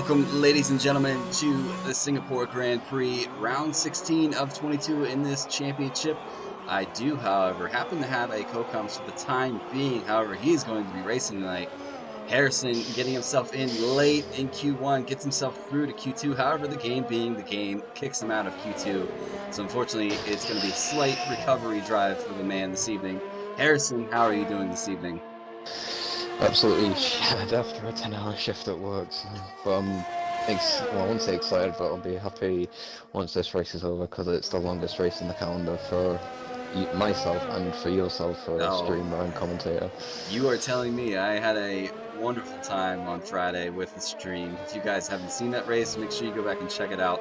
Welcome, ladies and gentlemen, to the Singapore Grand Prix, round 16 of 22 in this championship. I do, however, happen to have a co-comments for the time being. However, he is going to be racing tonight. Harrison getting himself in late in Q1, gets himself through to Q2. However, the game being the game, kicks him out of Q2. So unfortunately, it's going to be a slight recovery drive for the man this evening. Harrison, how are you doing this evening? Absolutely shattered after a 10-hour shift at work. But well, I won't say excited, but I'll be happy once this race is over because it's the longest race in the calendar for myself and for yourself for a Oh, streamer and commentator. you are telling me. I had a wonderful time on Friday with the stream. If you guys haven't seen that race, make sure you go back and check it out.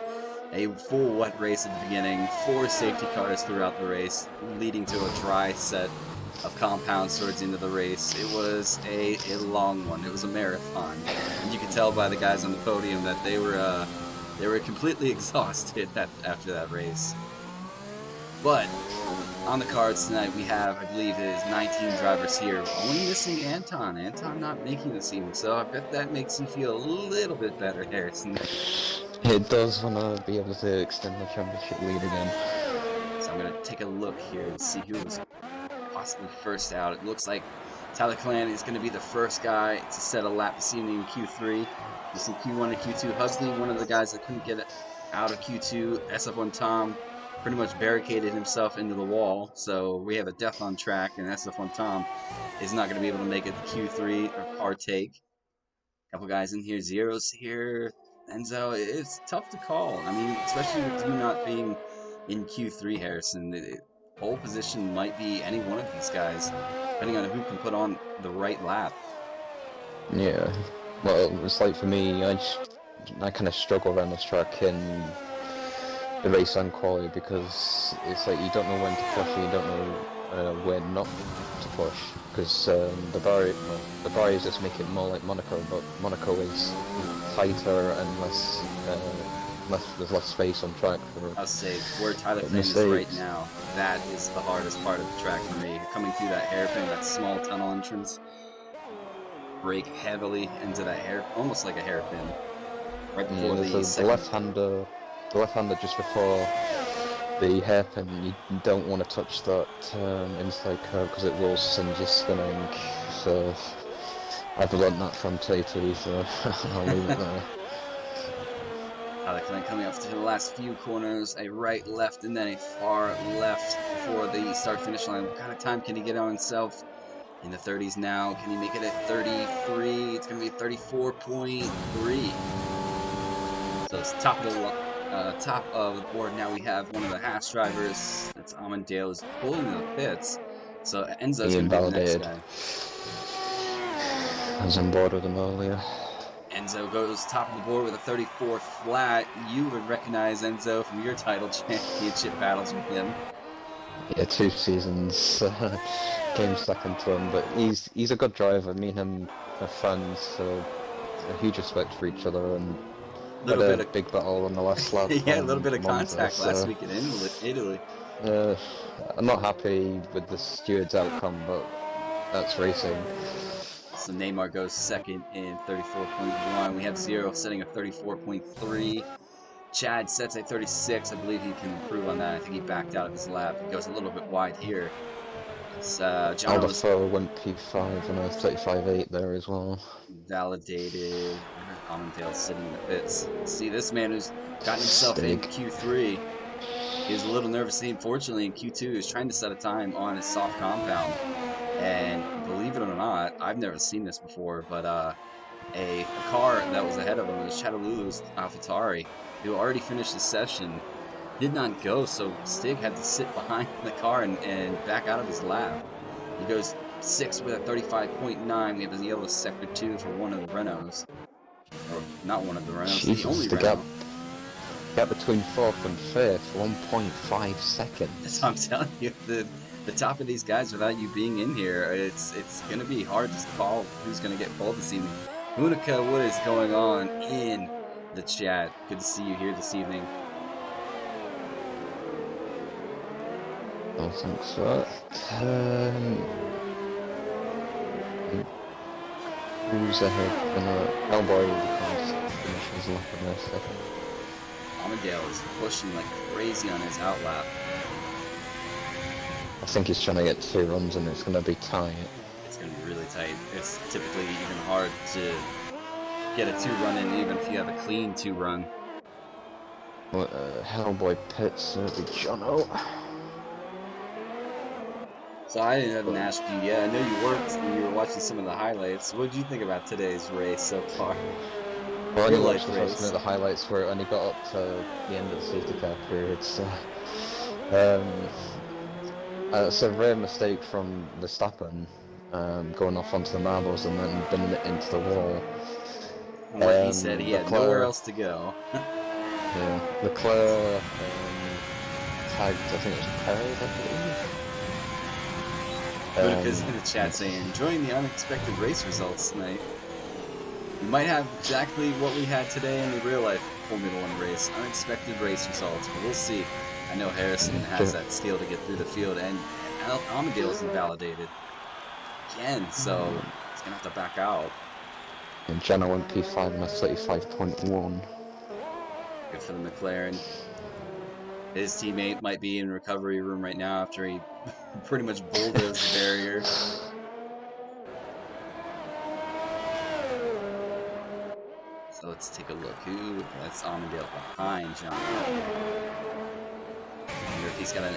A full wet race at the beginning, 4 safety cars throughout the race, leading to a dry set of compounds towards the end of the race. It was a long one. It was a marathon, and you could tell by the guys on the podium that they were completely exhausted after that race. But on the cards tonight, we have, I believe it is 19 drivers here. Only missing Anton. Anton not making this evening, so I bet that makes you feel a little bit better, Harrison. It does want to be able to extend the championship lead again. So I'm going to take a look here and see who was possibly first out. It looks like Tyler Clan is going to be the first guy to set a lap this evening in Q3. Just in Q1 and Q2, Huxley, one of the guys that couldn't get out of Q2. SF1 Tom pretty much barricaded himself into the wall, so we have a death on track, and SF1 Tom is not going to be able to make it to Q3 or partake. A couple guys in here, Zeros here, Enzo. It's tough to call. I mean, especially with you not being in Q3, Harrison. Pole position might be any one of these guys, depending on who can put on the right lap. Yeah. Well, it's like for me, I kind of struggle around this track in the race and quality because it's like you don't know when to push and you don't know when not to push because the barriers just make it more like Monaco, but Monaco is tighter and there's less space on track for. I'll say where Tyler Clan is right now, that is the hardest part of the track for me. Coming through that hairpin, that small tunnel entrance, brake heavily into that hair, almost like a hairpin, right before the second. The left-hander just before the hairpin, you don't want to touch that inside curve because it will send you spinning. So I've learned that from Tay, so I'll leave it there. Tyler Clan coming up to the last few corners, a right, left, and then a far left before the start-finish line. What kind of time can he get on himself? In the 30s now. Can he make it at 33? It's going to be 34.3. So it's top of the board. Now we have one of the Haas drivers. That's Amandale is pulling the pits. So Enzo's going to be the next guy. I was on board with him earlier. Enzo goes top of the board with a 34 flat. You would recognize Enzo from your title championship battles with him. Yeah, 2 seasons. Came second to him, but he's a good driver. Me and him are friends, so a huge respect for each other, and had a big battle on the last lap. Yeah, a little bit of contact last week in Italy. I'm not happy with the steward's outcome, but that's racing. So Neymar goes second in 34.1. We have Zero setting a 34.3. Chad sets a 36. I believe he can improve on that. I think he backed out of his lap. He goes a little bit wide here. John Alderfer went P5 and a 35.8 there as well. Validated. Amandale sitting in the pits. See, this man who's gotten himself in Q3 is a little nervous. Unfortunately, in Q2, he's trying to set a time on his soft compound. And believe it or not, I've never seen this before, but a car that was ahead of him was Chattalulu's AlphaTauri, who already finished his session, did not go, so Stig had to sit behind the car and back out of his lap. He goes 6th with a 35.9. We have the yellow sector 2 for one of the Renaults. Or not one of the Renaults, Jesus, the only Renault. Gap between 4th and 5th, 1.5 seconds. That's what I'm telling you. The top of these guys, without you being in here, it's going to be hard to call who's going to get pulled this evening. Unica, what is going on in the chat? Good to see you here this evening. Oh, thanks for that. Who's ahead? Elbow. finish his lap in this. Armadale is pushing like crazy on his outlap. I think he's trying to get 2 runs and it's going to be tight. It's going to be really tight. It's typically even hard to get a 2-run in, even if you have a clean 2-run. Well, Hellboy pits, it'll be Jono. So I haven't asked you yet. I know you worked and you were watching some of the highlights. What did you think about today's race so far? Well, I only watched the first minute of the highlights where it only got up to the end of the safety car period, so... it's a rare mistake from Verstappen, going off onto the marbles and then binning it into the wall. From what he said, he had nowhere else to go. Yeah, Leclerc tagged, I think it was Perez, I believe. Because in the chat saying, enjoying the unexpected race results tonight. We might have exactly what we had today in the real-life Formula 1 race. Unexpected race results, but we'll see. I know Harrison has that skill to get through the field, and Armadale's invalidated again, so he's going to have to back out. And Jenna went P5 and a 35.1. Good for the McLaren. His teammate might be in recovery room right now after he pretty much bulldozed the barrier. So let's take a look. That's Armadale behind John.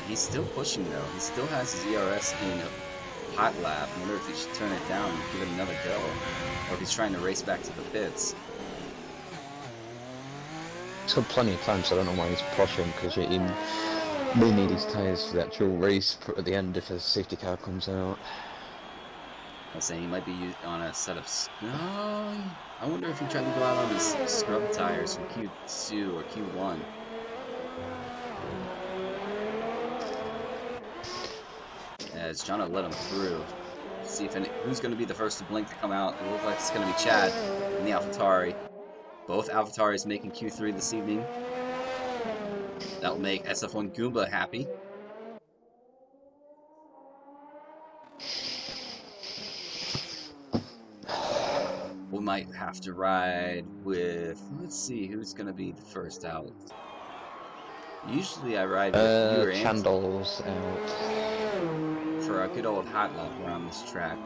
He's still pushing though. He still has his ERS in a hot lap. I wonder if he should turn it down and give it another go, or if he's trying to race back to the pits. He's got plenty of time, so I don't know why he's pushing, because he may need his tyres for the actual race at the end if his safety car comes out. I was saying he might be on a set of... No, I wonder if he tried to go out on his scrub tires from Q2 or Q1. As Jono let him through. See if who's going to be the first to blink to come out. It looks like it's going to be Chad in the AlphaTauri. Both AlphaTauris making Q3 this evening. That will make SF1 Goomba happy. We might have to ride with... Let's see, who's going to be the first out. Usually I ride with you or Candles out. For a good old hot lap around this track.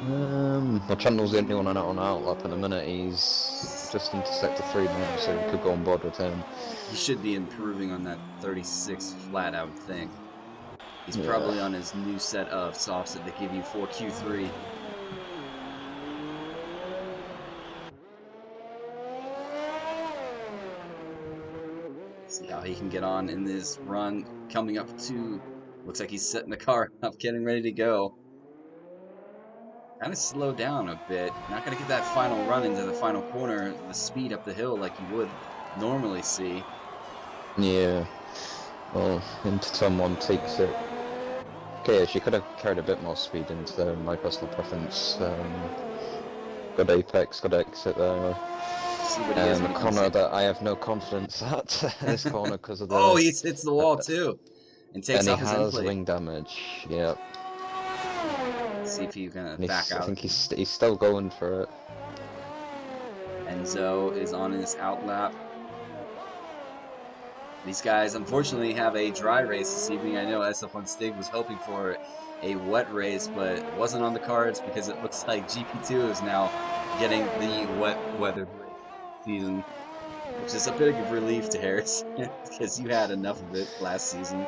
Well, Chandler's the only one on outlap in a minute. He's just into sector 3 now, so we could go on board with him. He should be improving on that 36 flat, I would think. He's probably on his new set of softs that they give you for Q3. See how he can get on in this run coming up to... Looks like he's setting the car up, getting ready to go. Kind of slow down a bit. Not going to get that final run into the final corner, the speed up the hill like you would normally see. Yeah. Well, into turn 1 takes it. Okay, she could have carried a bit more speed into there, my personal preference. Good apex, good exit there. A corner that I have no confidence at, this corner, because of the... Oh, he hits the wall too! And takes off his end plate. And he has wing damage, yep. See if he's gonna back out. I think he's still going for it. Enzo is on his outlap. These guys unfortunately have a dry race this evening. I know SF1 Stig was hoping for a wet race, but it wasn't on the cards because it looks like GP2 is now getting the wet weather season, which is a bit of relief to Harris because you had enough of it last season.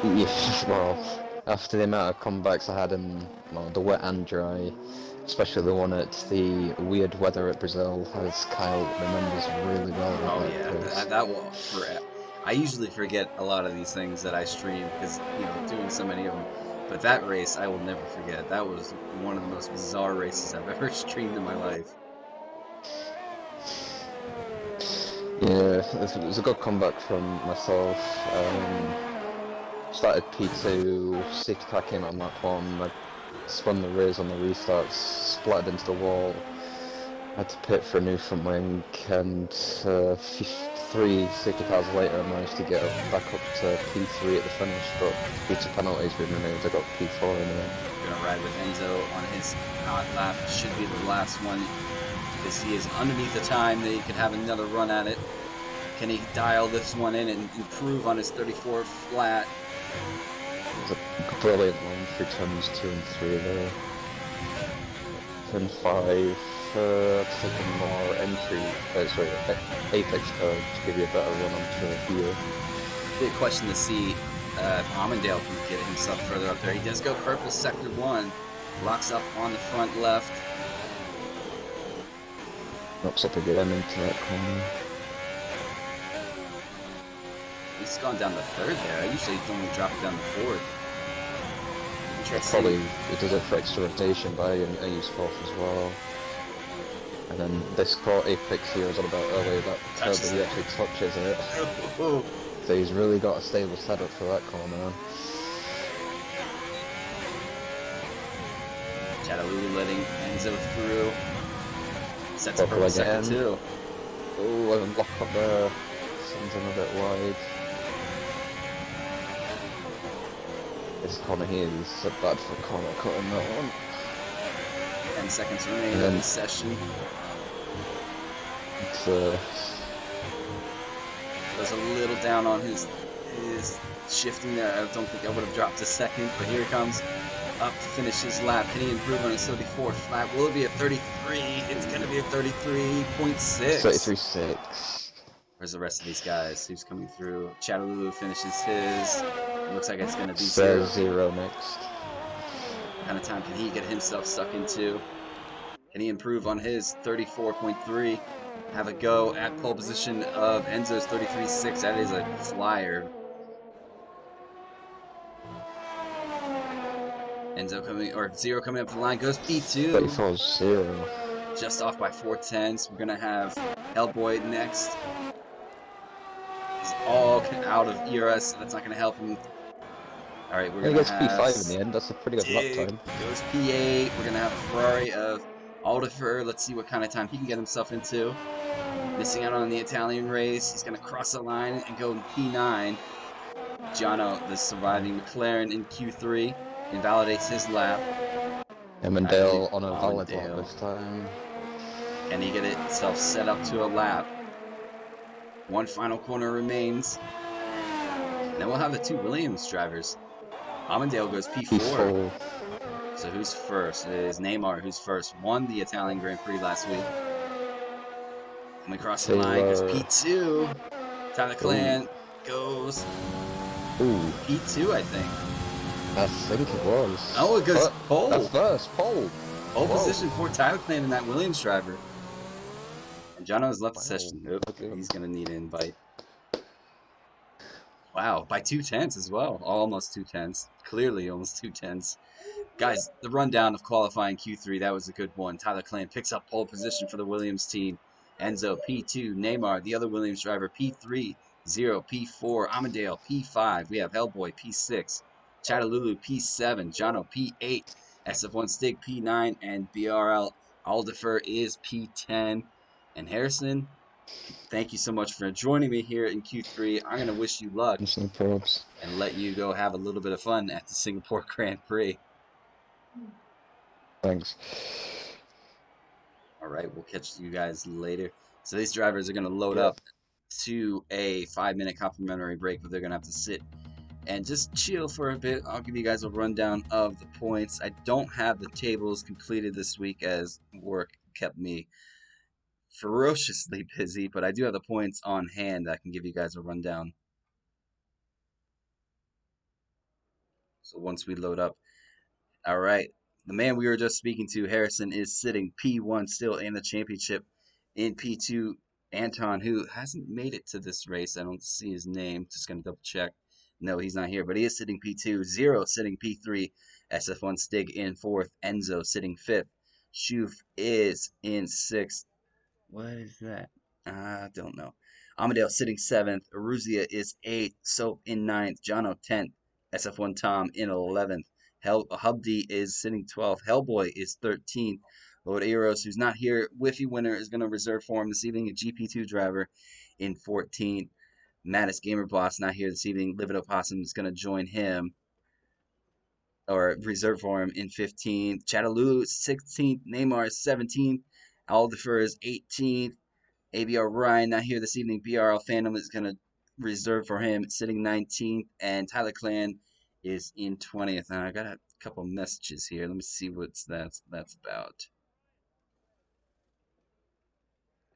Yeah, well, after the amount of comebacks I had in the wet and dry, especially the one at the weird weather at Brazil, as Kyle remembers really well. Oh yeah, that was I usually forget a lot of these things that I stream because, you know, doing so many of them. But that race, I will never forget. That was one of the most bizarre races I've ever streamed in my life. Yeah, it was a good comeback from myself. Started P2, safety car came out on lap 1, I spun the rears on the restarts, splattered into the wall, had to pit for a new front wing, and 3 safety cars later I managed to get back up to P3 at the finish, but due to penalties being removed I got P4 anyway. We're going to ride with Enzo on his hot lap, should be the last one because he is underneath the time that he could have another run at it. Can he dial this one in and improve on his 34 flat? It's a brilliant line through turns 2 and 3 there. Turn 5, taking more entry, apex curve to give you a better run onto here. Big question to see if Amundale can get himself further up there. He does go purple sector 1, locks up on the front left. Knocks up a good end into that corner. He's gone down the third there. I usually only drop it down the fourth. Probably it does it for extra rotation, but I use fourth as well. And then this core apex here is all about earlier that curve that he actually touches it. So he's really got a stable setup for that corner. Chattaloo letting Enzo through. Sets up Purple for second again. 2. Oh, and lock up there. Sends him a bit wide. This corner here is a bad for corner cutting that one. 10 seconds remaining in the session. It's Goes a little down on his shifting there. I don't think I would have dropped a second, but here he comes up to finish his lap. Can he improve on his 34 flat? Will it be a 33? It's going to be a 33.6. 33.6. Where's the rest of these guys? Who's coming through? Chattaloo finishes his. It looks like it's going to be 0 next. What kind of time can he get himself stuck into? Can he improve on his 34.3? Have a go at pole position of Enzo's 33.6. That is a flyer. Enzo coming, or Zero coming up the line, goes P2. 34.0. Just off by 4/10. We're going to have Hellboy next. He's all out of ERS, so that's not going to help him. All right, we're going to have... He gets P5 in the end. That's a pretty good lap time. Goes P8. We're going to have a Ferrari of Aldifer. Let's see what kind of time he can get himself into. Missing out on the Italian race. He's going to cross the line and go P9. Jono, the surviving McLaren in Q3, invalidates his lap. Amundale on a valid lap this time. Can he get himself set up to a lap? One final corner remains. And then we'll have the two Williams drivers. Amundale goes P4. So who's first? It is Neymar who's first. Won the Italian Grand Prix last week. Coming across the line goes P2. Tyler Clan goes P2, I think. I think it was. Oh, it goes pole. That's first, pole. Pole position for Tyler Clan and that Williams driver. And Jono has left the session. He's going to need an invite. Wow, by 2/10 as well. Almost 2/10. Clearly almost 2/10. Guys, the rundown of qualifying Q3, that was a good one. Tyler Clan picks up pole position for the Williams team. Enzo, P2. Neymar, the other Williams driver, P3. Zero, P4. Amundale, P5. We have Hellboy, P6. Chattaloo, P7. Jono, P8. SF1 Stig, P9. And BRL Aldifer is P10. And Harrison, thank you so much for joining me here in Q3. I'm going to wish you luck and let you go have a little bit of fun at the Singapore Grand Prix. Thanks. All right, we'll catch you guys later. So these drivers are going to load up to a 5-minute complimentary break, but they're going to have to sit and just chill for a bit. I'll give you guys a rundown of the points. I don't have the tables completed this week as work kept me ferociously busy, but I do have the points on hand that I can give you guys a rundown. So once we load up, all right, the man we were just speaking to, Harrison, is sitting P1 still in the championship. In P2, Anton, who hasn't made it to this race. I don't see his name. Just going to double check. No, he's not here, but he is sitting P2. Zero sitting P3. SF1 Stig in 4th. Enzo sitting 5th. Shuf is in 6th. What is that? I don't know. Amadale sitting 7th. Aruzia is 8th. Soap in 9th. Jono 10th. SF1 Tom in 11th. Hubdi is sitting 12th. Hellboy is 13th. Lord Eros, who's not here, Whiffy Winner is going to reserve for him this evening. A GP2 driver in 14th. Mattis Gamer Boss not here this evening. Livid Opossum is going to join him, or reserve for him in 15th. Chattaloo 16th. Neymar 17th. Aldifer is 18th. ABR Ryan not here this evening. BRL Phantom is going to reserve for him, sitting 19th. And Tyler Clan is in 20th. Now, I got a couple messages here. Let me see what that's about.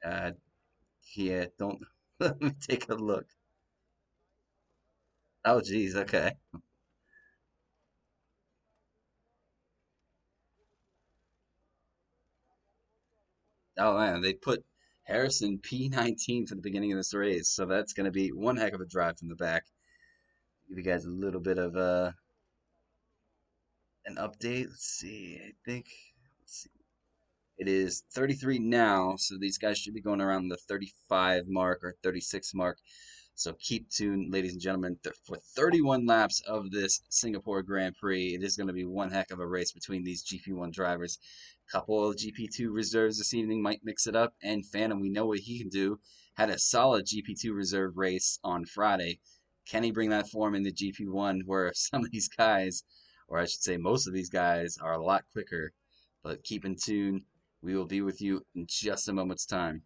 Uh, yeah, don't. Let me take a look. Oh, geez, okay. Oh, man, they put Harrison P19 for the beginning of this race. So that's going to be one heck of a drive from the back. Give you guys a little bit of an update. Let's see. I think. Let's see. It is 33 now, so these guys should be going around the 35 mark or 36 mark. So keep tuned, ladies and gentlemen, for 31 laps of this Singapore Grand Prix. It is going to be one heck of a race between these GP1 drivers. Couple of GP2 reserves this evening might mix it up, and Phantom, we know what he can do. Had a solid GP2 reserve race on Friday. Can he bring that form into GP1 where some of these guys, or I should say most of these guys, are a lot quicker? But keep in tune. We will be with you in just a moment's time.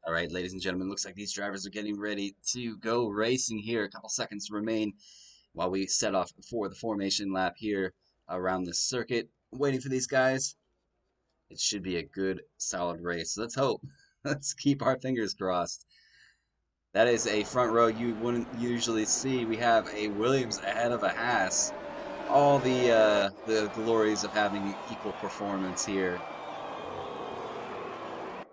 All right, ladies and gentlemen, looks like these drivers are getting ready to go racing here. A couple seconds remain while we set off for the formation lap here around the circuit. Waiting for these guys. It should be a good, solid race. Let's hope. Let's keep our fingers crossed. That is a front row you wouldn't usually see. We have a Williams ahead of a Haas. All the glories of having equal performance here.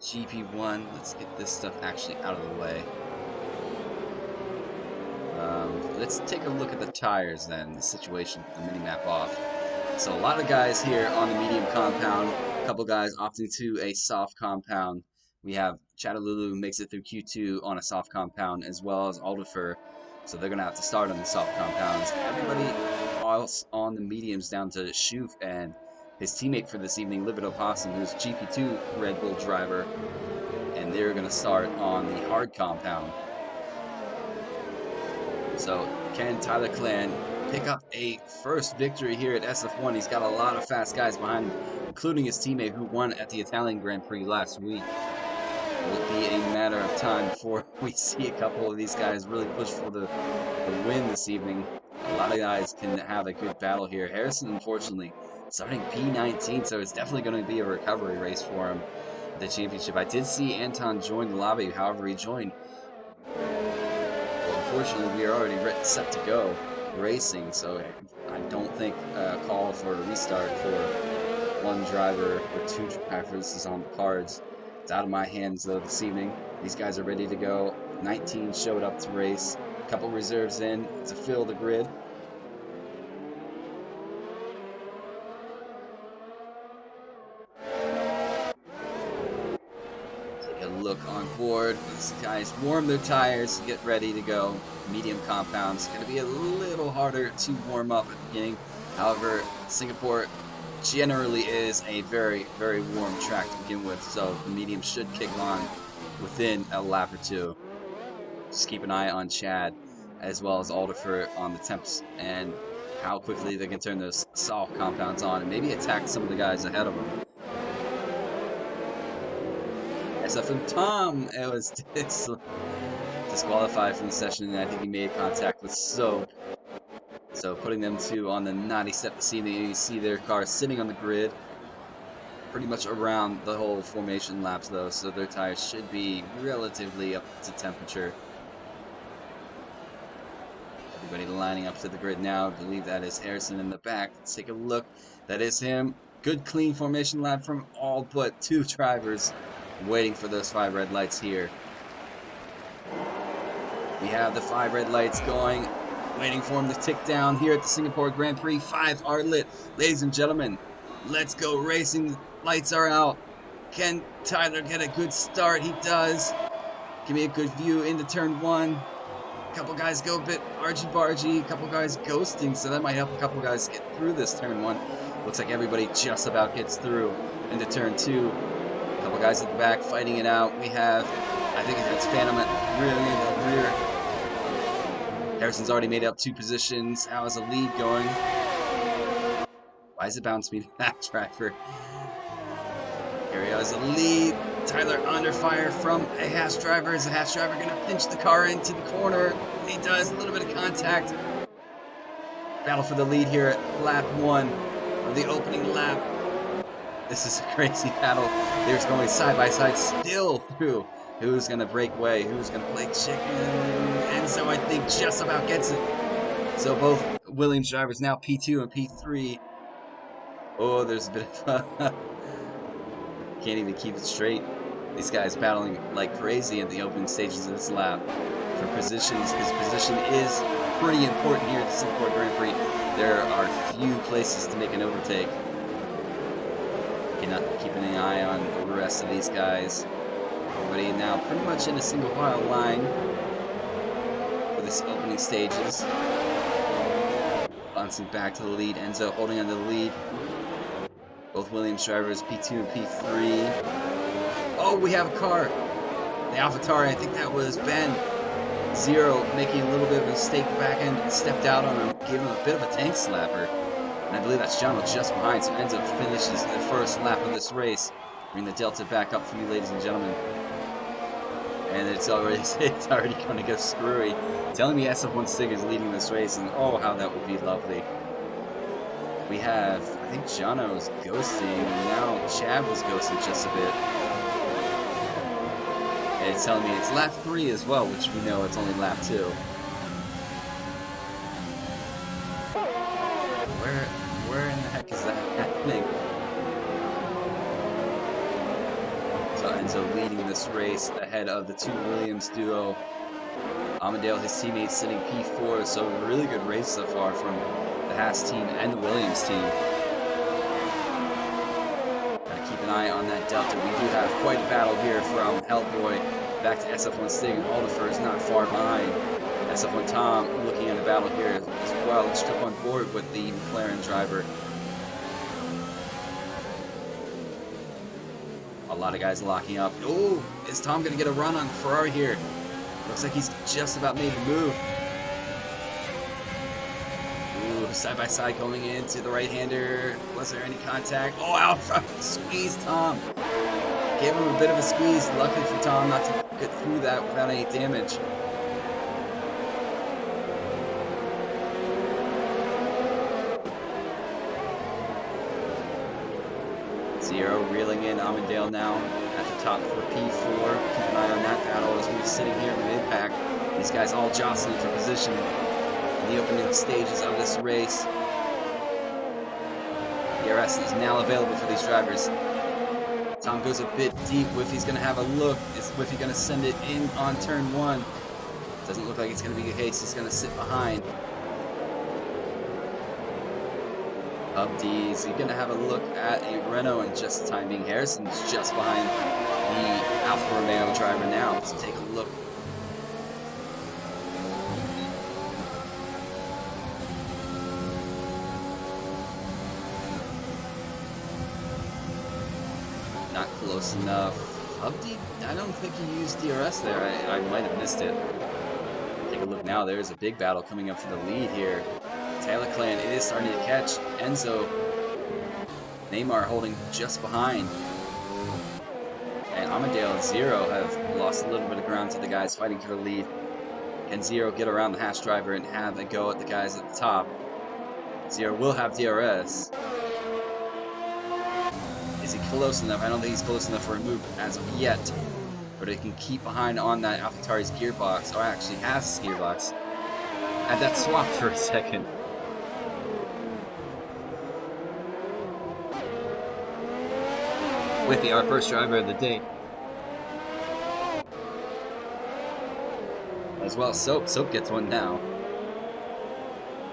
GP1, let's get this stuff actually out of the way. Let's take a look at the tires then, the situation, the mini-map off. So a lot of guys here on the medium compound, a couple guys opting to a soft compound. We have Chattalulu makes it through Q2 on a soft compound, as well as Aldifer. So they're going to have to start on the soft compounds. Everybody else on the mediums down to Shoof and his teammate for this evening, Livid Opossum, who's GP2 Red Bull driver. And they're going to start on the hard compound. So can Tyler Clan pick up a first victory here at SF1? He's got a lot of fast guys behind him, including his teammate who won at the Italian Grand Prix last week. will be a matter of time before we see a couple of these guys really push for the win this evening. A lot of guys can have a good battle here. Harrison, unfortunately, starting P19, so it's definitely going to be a recovery race for him at the championship. I did see Anton join the lobby, however, he joined. Well, unfortunately, we are already set to go racing, so I don't think a call for a restart for one driver or two drivers is on the cards. It's out of my hands, though, this evening. These guys are ready to go. 19 showed up to race. A couple reserves in to fill the grid. Take a look on board. These guys warm their tires, get ready to go. Medium compounds. Going to be a little harder to warm up at the beginning. However, Singapore generally is a very, very warm track to begin with, so the medium should kick on within a lap or two. Just keep an eye on Chad as well as Alderfer on the temps and how quickly they can turn those soft compounds on and maybe attack some of the guys ahead of them. SFM Tom, it was disqualified from the session, and I think he made contact with Soap. So putting them two on the naughty step this evening. You see their car sitting on the grid pretty much around the whole formation laps, though, so their tires should be relatively up to temperature. Everybody lining up to the grid now. I believe that is Harrison in the back. Let's take a look. That is him. Good clean formation lap from all but two drivers. Waiting for those 5 red lights here. We have the 5 red lights going. Waiting for him to tick down here at the Singapore Grand Prix. 5 are lit. Ladies and gentlemen, let's go racing. Lights are out. Can Tyler get a good start? He does. Give me a good view into turn 1. A couple guys go a bit argy-bargy. A couple guys ghosting, so that might help a couple guys get through this turn 1. Looks like everybody just about gets through into turn 2. A couple guys at the back fighting it out. We have, I think it's Phantom really in the rear. Harrison's already made up 2 positions. How is the lead going? Why is it bounce me to that driver? Here he is, the lead. Tyler under fire from a Haas driver. Is the Haas driver going to pinch the car into the corner? He does. A little bit of contact. Battle for the lead here at lap 1 of the opening lap. This is a crazy battle. They're going side by side still through. Who's going to break away? Who's going to play chicken? And so I think just about gets it. So both Williams drivers now P2 and P3. Oh, there's a bit of can't even keep it straight. These guys battling like crazy at the opening stages of this lap for positions, because position is pretty important here at the Singapore Grand Prix. There are few places to make an overtake. Keeping an eye on the rest of these guys. Everybody now pretty much in a single file line for this opening stages. Bouncing back to the lead. Enzo holding on to the lead. Both Williams drivers, P2 and P3. Oh, we have a car. The AlphaTauri, I think that was Ben. Zero making a little bit of a mistake back end, stepped out on him, gave him a bit of a tank slapper. And I believe that's Jono just behind, so Enzo finishes the first lap of this race. Bring the Delta back up for you, ladies and gentlemen. And it's already going to go screwy. Telling me SF1 Stig is leading this race, and oh, how that would be lovely. We have, I think Jono's ghosting, and now Chad was ghosting just a bit. And it's telling me it's lap 3 as well, which we know it's only lap 2. Where in the heck is that happening? So Enzo leading this race ahead of the 2 Williams duo. Amadale, his teammate, sitting P4, so a really good race so far from the Haas team and the Williams team. Gotta keep an eye on that Delta. We do have quite a battle here from Hellboy back to SF1 Stig, and Alderfer is not far behind. SF1 Tom looking at a battle here as well. Let's jump on board with the McLaren driver. A lot of guys locking up. Oh, is Tom going to get a run on Ferrari here? Looks like he's just about made the move. Ooh, side by side going into the right-hander. Was there any contact? Oh, out front, squeeze Tom. gave him a bit of a squeeze. Luckily for Tom not to get through that without any damage. Zero reeling in Amandale now at the top for P4. Keep an eye on that battle as we're sitting here mid-pack. These guys all jostling for position in the opening stages of this race. DRS is now available for these drivers. Tom goes a bit deep. Whiffy's going to have a look. Is Whiffy going to send it in on turn 1? Doesn't look like it's going to be the case. He's going to sit behind. Is he going to have a look at a Renault and just the time being Harrison's just behind the Alfa Romeo driver now. Let's take a look. Not close enough. Abdi, I don't think he used DRS there. I might have missed it. Take a look now. There's a big battle coming up for the lead here. Taylor Clan is starting to catch. Enzo, Neymar holding just behind. And Amadale and Zero have lost a little bit of ground to the guys fighting for the lead. Can Zero get around the Haas driver and have a go at the guys at the top? Zero will have DRS. Is he close enough? I don't think he's close enough for a move as of yet. But he can keep behind on that AlphaTauri's gearbox. Or actually has his gearbox. I had that swap for a second. Whiffy, our first driver of the day. As well, Soap. Soap gets one now.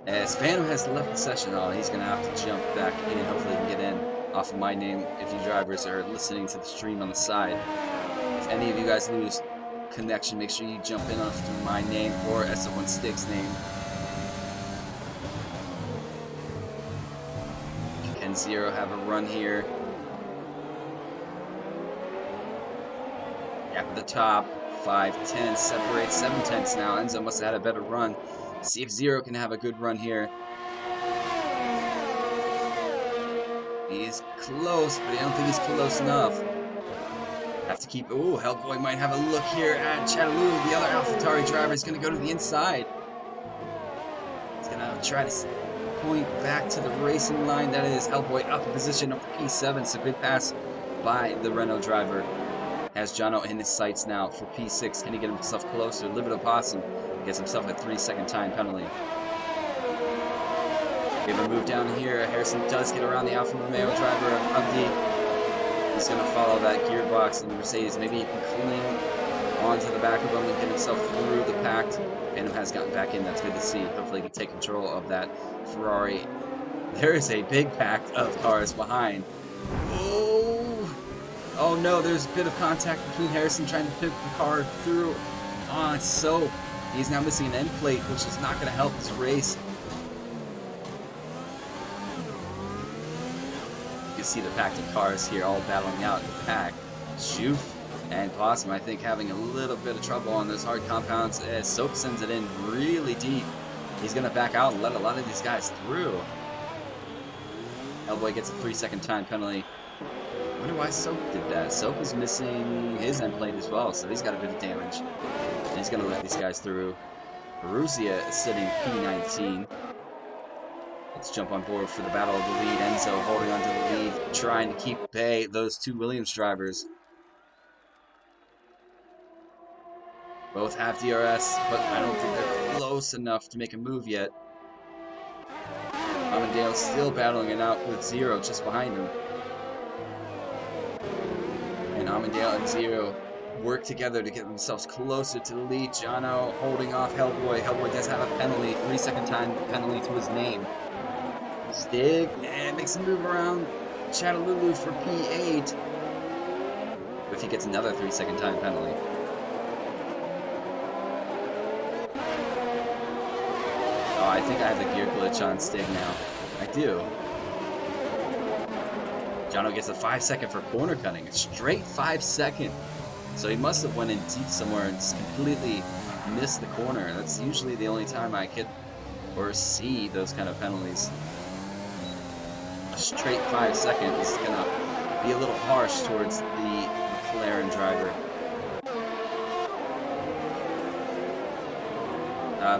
As Phantom has left the session, he's going to have to jump back in. Hopefully he can get in off of my name if you drivers are listening to the stream on the side. If any of you guys lose connection, make sure you jump in off my name or S1 Stick's name. Can Zero have a run here? At the top, 5-10 separates 7/10 now. Enzo must have had a better run. See if Zero can have a good run here. He is close, but I don't think he's close enough. Have to keep. Ooh, Hellboy might have a look here at Chattaloo. The other AlphaTauri driver is going to go to the inside. He's going to try to point back to the racing line. That is Hellboy up in position up to P7. So good pass by the Renault driver. Has Jono in his sights now for P6. Can he get himself closer? Live it Opossum gets himself a 3-second time penalty. We have a move down here. Harrison does get around the Alfa Romeo driver of Abdi. He's going to follow that gearbox in the Mercedes. Maybe he can cling onto the back of him and get himself through the pact. Phantom has gotten back in. That's good to see. Hopefully he can take control of that Ferrari. There is a big pack of cars behind. Oh no, there's a bit of contact between Harrison trying to pick the car through on Soap. He's now missing an end plate, which is not going to help this race. You can see the pack of cars here all battling out in the pack. Shoof and Possum, I think, having a little bit of trouble on those hard compounds as Soap sends it in really deep. He's going to back out and let a lot of these guys through. Hellboy gets a 3-second time penalty. I wonder why Soap did that. Soap is missing his end plate as well, so he's got a bit of damage. And he's going to let these guys through. Maruzia is sitting P19. Let's jump on board for the battle of the lead. Enzo holding on to the lead, trying to keep bay those two Williams drivers. Both have DRS, but I don't think they're close enough to make a move yet. Amandale still battling it out with Zero just behind him. And Amandale and Zero work together to get themselves closer to the lead. Jono holding off Hellboy. Hellboy does have a penalty, 3-second time penalty to his name. Stig and makes a move around Chattaloo for P8. If he gets another 3-second time penalty. Oh, I think I have the gear glitch on Stig now. I do. Jono gets a 5-second for corner cutting. A straight 5-second. So he must have went in deep somewhere and just completely missed the corner. That's usually the only time I get or see those kind of penalties. A straight 5 seconds is going to be a little harsh towards the McLaren driver.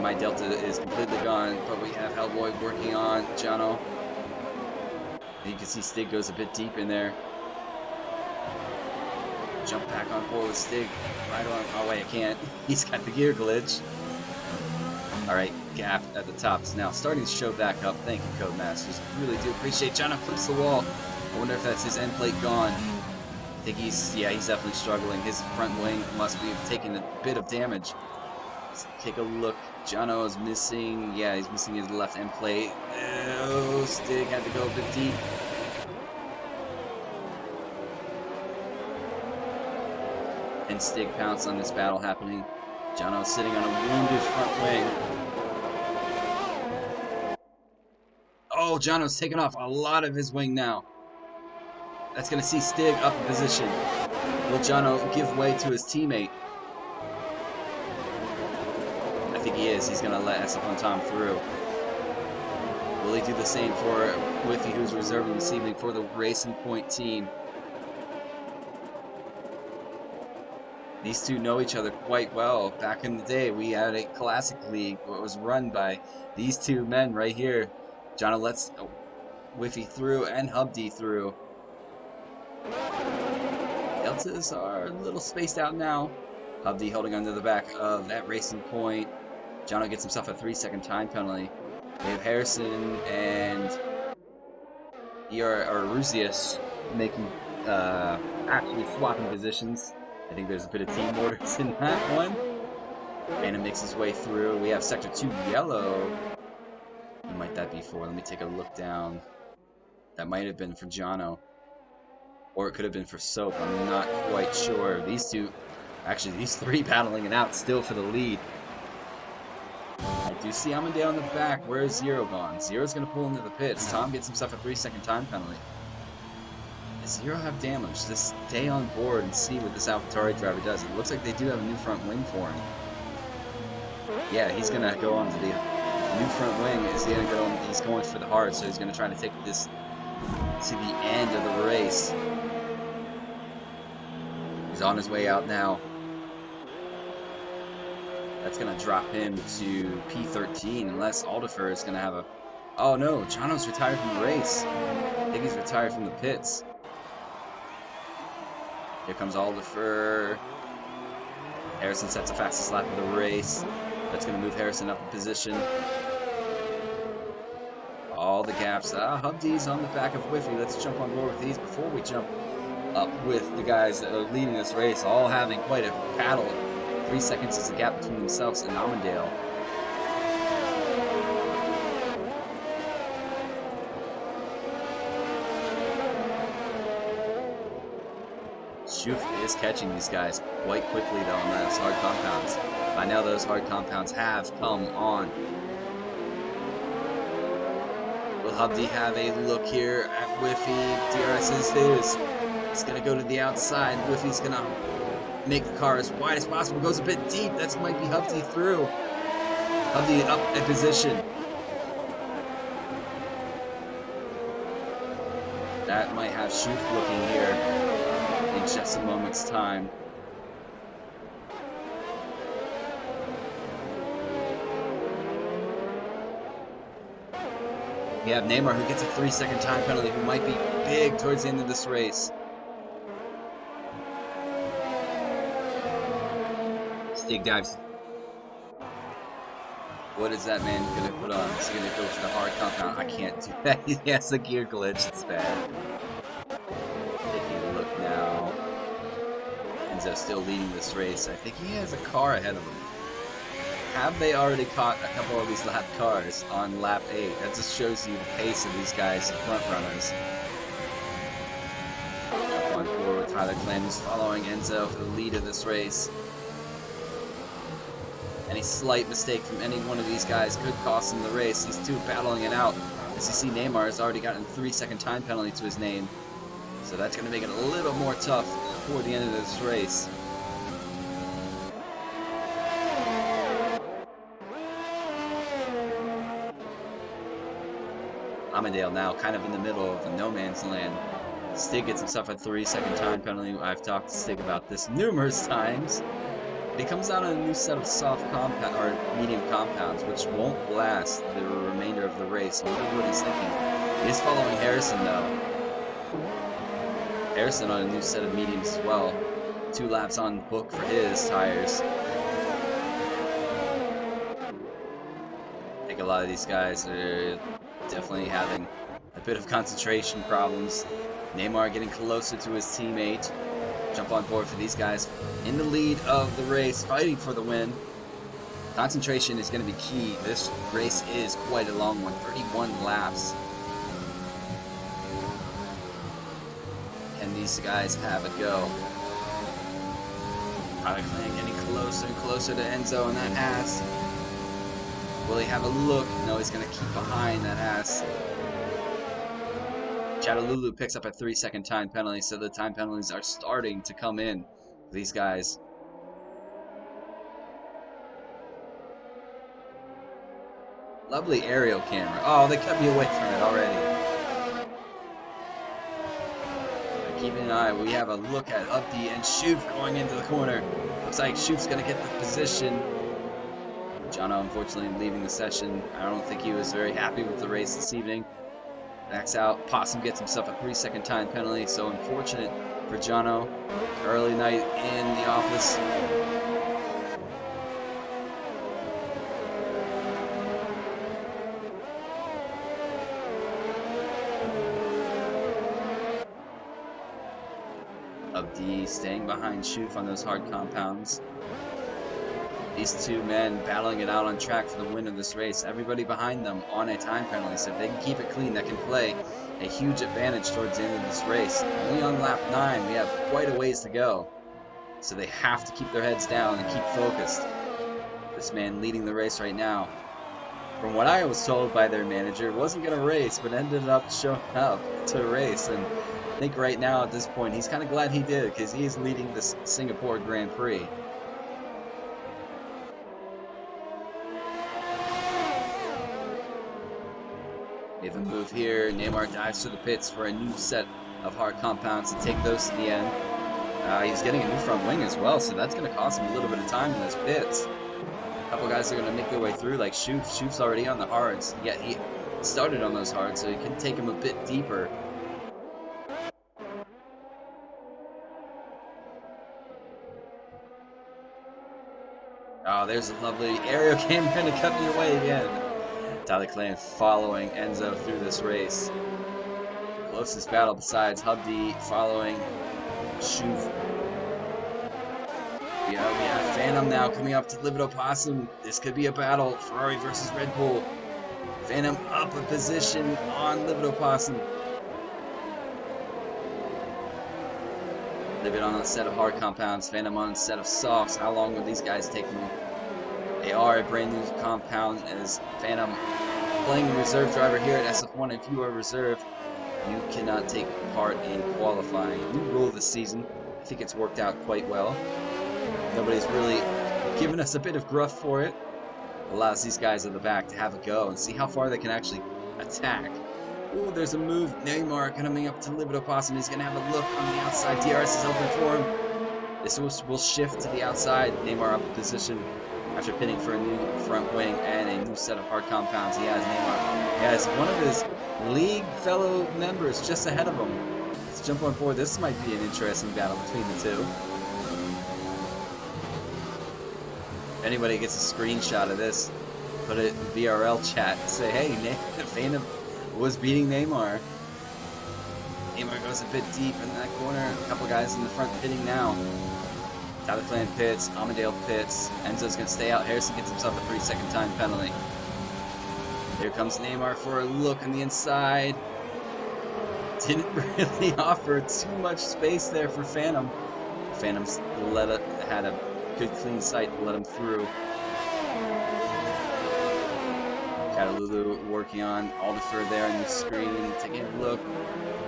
My Delta is completely gone, but we have Hellboy working on Jono. And you can see Stig goes a bit deep in there. Jump back on board with Stig. Right on. Oh, wait, I can't. He's got the gear glitch. Alright, gap at the top is now starting to show back up. Thank you, Codemasters. Really do appreciate. Jono flips the wall. I wonder if that's his end plate gone. I think he's definitely struggling. His front wing must be taking a bit of damage. Let's take a look. Jono is missing. Yeah, he's missing his left end plate. Oh, Stig had to go a bit deep. And Stig pounced on this battle happening. Jono sitting on a wounded front wing. Oh, Jono's taking off a lot of his wing now. That's going to see Stig up in position. Will Jono give way to his teammate? I think he is. He's going to let SF Tom through. Will he do the same for Whiffy, who's reserving this evening for the Racing Point team? These two know each other quite well. Back in the day, we had a classic league that was run by these two men right here. Jono lets Whiffy through and Hubdy through. Deltas are a little spaced out now. Hubdy holding onto the back of that Racing Point. Jono gets himself a 3-second time penalty. We have Harrison and Rusius making actually swapping positions. I think there's a bit of team orders in that one. And it makes his way through. We have Sector 2 yellow. Who might that be for? Let me take a look down. That might have been for Jono. Or it could have been for Soap. I'm not quite sure. These two, actually these three battling it out still for the lead. I do see Amandale in the back. Where is Zero gone? Zero's going to pull into the pits. Tom gets himself a 3-second time penalty. Does Zero have damage? Just stay on board and see what this AlphaTauri driver does. It looks like they do have a new front wing for him. Yeah, he's going to go on to the new front wing. He's going for the hard, so he's going to try to take this to the end of the race. He's on his way out now. That's going to drop him to P13 unless Aldifer is going to have a... Oh no, Jono's retired from the race. I think he's retired from the pits. Here comes Aldifer. Harrison sets the fastest lap of the race. That's going to move Harrison up in position. All the gaps. Hubdy's on the back of Whiffy. Let's jump on board with these before we jump up with the guys that are leading this race, all having quite a battle. 3 seconds is the gap between themselves and Amandale. Schuf is catching these guys quite quickly though on those hard compounds. By now those hard compounds have come on. Will Hubdy have a look here at Whiffy? DRS is his. He's going to go to the outside. Whiffy's going to make the car as wide as possible. Goes a bit deep. That might be Hubdy through. Hubdy up at position. That might have Schuf looking here in just a moment's time. We have Neymar who gets a 3-second time penalty, who might be big towards the end of this race. Stig dives. What is that man going to put on? Is he going to go for the hard compound? I can't do that. He has a gear glitch. It's bad. Taking a look now. Enzo still leading this race. I think he has a car ahead of him. Have they already caught a couple of these lap cars on lap 8? That just shows you the pace of these guys, the front runners. Up on board with Tyler Clan, who's following Enzo for the lead of this race. Any slight mistake from any one of these guys could cost him the race. These two battling it out. As you see, Neymar has already gotten a 3-second time penalty to his name. So that's going to make it a little more tough toward the end of this race. Amandale now kind of in the middle of the no man's land. Stig gets himself a 3-second time penalty. I've talked to Stig about this numerous times. But he comes out on a new set of soft compound or medium compounds, which won't last the remainder of the race. I wonder what he's thinking. He's following Harrison though. Harrison on a new set of mediums as well. 2 laps on the book for his tires. I think a lot of these guys are definitely having a bit of concentration problems. Neymar getting closer to his teammate. Jump on board for these guys in the lead of the race, fighting for the win. Concentration is going to be key. This race is quite a long one, 31 laps. Can these guys have a go? Product Clan getting closer and closer to Enzo and that Haas. Will he have a look? No, he's going to keep behind that Haas. Chattalulu picks up a 3-second time penalty, so the time penalties are starting to come in for these guys. Lovely aerial camera. Oh, they cut me away from it already. Keeping an eye, we have a look at Updi and Shoof going into the corner. Looks like Shoof's going to get the position. Jono, unfortunately, leaving the session. I don't think he was very happy with the race this evening. Backs out. Possum gets himself a 3-second time penalty, so unfortunate for Jono. Early night in the office. Updi staying behind Shoof on those hard compounds. These 2 men battling it out on track for the win of this race. Everybody behind them on a time penalty, so if they can keep it clean, that can play a huge advantage towards the end of this race. Only on lap 9, we have quite a ways to go. So they have to keep their heads down and keep focused. This man leading the race right now, from what I was told by their manager, wasn't going to race, but ended up showing up to race. And I think right now at this point, he's kind of glad he did, because he is leading the Singapore Grand Prix. We have a move here. Neymar dives to the pits for a new set of hard compounds to take those to the end. He's getting a new front wing as well, so that's going to cost him a little bit of time in those pits. A couple guys are going to make their way through, like Shoof. Shoof's already on the hards, yet he started on those hards, so he can take him a bit deeper. Oh, there's a lovely aerial cam going to cut me away again. Tyler Clan following Enzo through this race. Closest battle besides Hubdi following Shoof. We have Phantom now coming up to Livido Possum. This could be a battle. Ferrari versus Red Bull. Phantom up a position on Livido Possum. Livid on a set of hard compounds. Phantom on a set of softs. How long will these guys take them? They are a brand new compound as Phantom playing a reserve driver here at SF1. If you are reserved, you cannot take part in qualifying. New rule this season. I think it's worked out quite well. Nobody's really given us a bit of gruff for it. Allows these guys at the back to have a go and see how far they can actually attack. Ooh, there's a move. Neymar coming up to Livido Possum. He's going to have a look on the outside. DRS is open for him. This will shift to the outside. Neymar up in position after pinning for a new front wing and a new set of hard compounds. He has Neymar. He has one of his league fellow members just ahead of him. Let's jump on board. This might be an interesting battle between the two. If anybody gets a screenshot of this, put it in VRL chat. Say, hey, Phantom was beating Neymar. Neymar goes a bit deep in that corner. A couple guys in the front pitting now. Tyler Clan pits, Amadale pits. Enzo's going to stay out. Harrison gets himself a 3-second time penalty. Here comes Neymar for a look on the inside. Didn't really offer too much space there for Phantom. Phantom's had a good clean sight to let him through. Chattalulu working on Alderfer there on the screen, taking a look.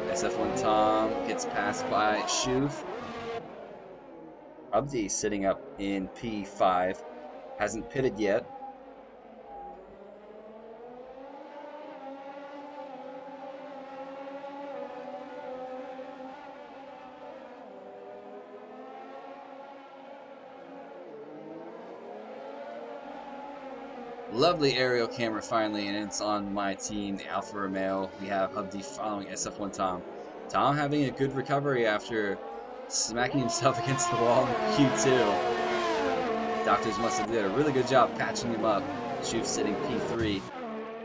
SF1 Tom gets passed by Shoof. Abdi sitting up in P5, hasn't pitted yet. Lovely aerial camera finally, and it's on my team, the Alfa Romeo. We have Hubdy following SF1 Tom. Tom having a good recovery after smacking himself against the wall in Q2. Doctors must have did a really good job patching him up. Shuf sitting P3.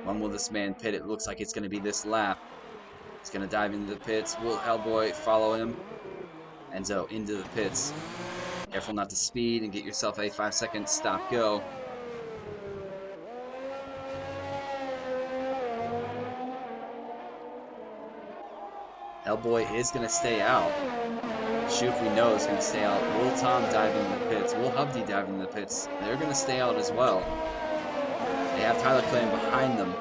When will this man pit? It looks like it's going to be this lap. He's going to dive into the pits. Will Hellboy follow him? Enzo into the pits. Careful not to speed and get yourself a 5-second stop go. Hellboy is going to stay out. Shuf, we know, is going to stay out. Will Tom dive into the pits? Will Hubdy dive into the pits? They're going to stay out as well. They have Tyler Clan behind them.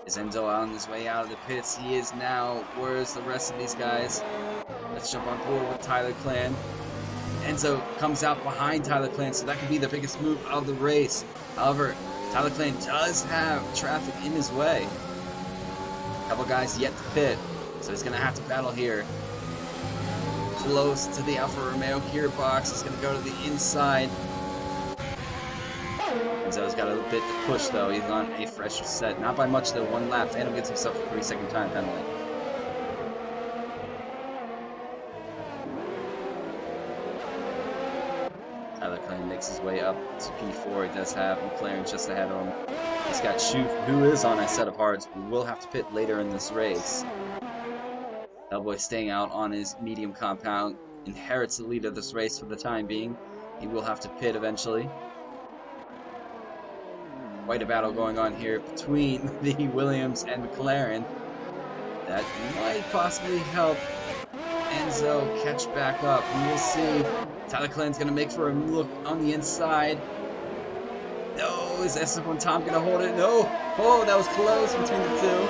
Is Enzo on his way out of the pits? He is now. Where's the rest of these guys? Let's jump on board with Tyler Clan. Enzo comes out behind Tyler Clan, so that could be the biggest move of the race. However, Tyler Clan does have traffic in his way. A couple guys yet to pit, so he's going to have to battle here. Close to the Alfa Romeo gearbox. He's going to go to the inside. Enzo's got a little bit to push, though. He's on a fresher set. Not by much, though. One lap. Phantom gets himself a 3-second time penalty. Tyler Clan makes his way up to P4. He does have McLaren just ahead of him. He's got Shuf, who is on a set of hards, who will have to pit later in this race. Hellboy staying out on his medium compound, inherits the lead of this race for the time being. He will have to pit eventually. Quite a battle going on here between the Williams and McLaren. That might possibly help Enzo catch back up. We will see. Tyler Clan's going to make for a look on the inside. No, is SF1 Tom going to hold it? No. Oh, that was close between the two.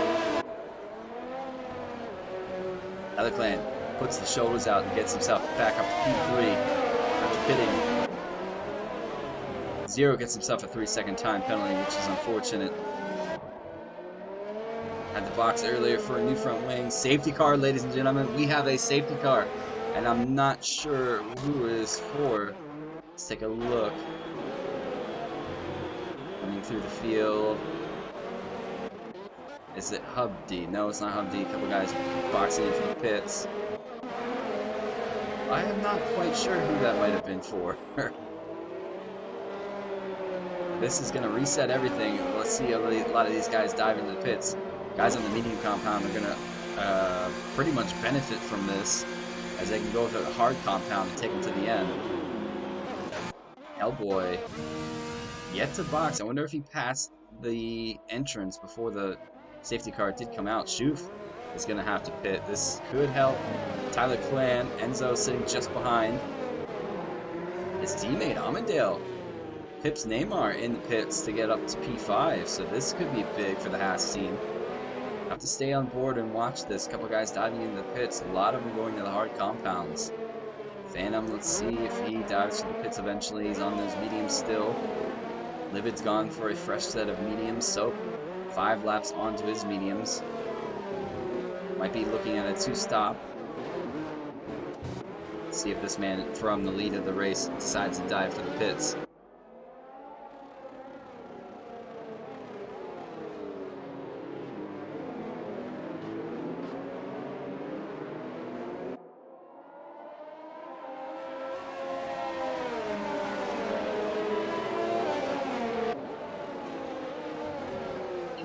Tyler Clan puts the shoulders out and gets himself back up to P3 after pitting. Zero gets himself a 3-second time penalty, which is unfortunate. Had the box earlier for a new front wing. Safety car, ladies and gentlemen. We have a safety car, and I'm not sure who it is for. Let's take a look. Coming through the field. Is it Hubdy? No, it's not Hubdy. A couple guys boxing in from the pits. I am not quite sure who that might have been for. This is going to reset everything. Let's see a lot of these guys dive into the pits. Guys on the medium compound are going to pretty much benefit from this, as they can go to the hard compound and take them to the end. Hellboy yet to box. I wonder if he passed the entrance before the safety car did come out. Shuf is going to have to pit. This could help Tyler Clan. Enzo sitting just behind. His teammate Amandale pips Neymar in the pits to get up to P5, so this could be big for the Haas team. Have to stay on board and watch this. A couple guys diving into the pits, a lot of them going to the hard compounds. Phantom, let's see if he dives to the pits eventually. He's on those mediums still. Livid's gone for a fresh set of mediums, so 5 laps onto his mediums. Might be looking at a 2-stop. See if this man from the lead of the race decides to dive for the pits.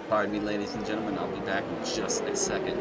Pardon me, ladies and gentlemen, I'll be back in just a second.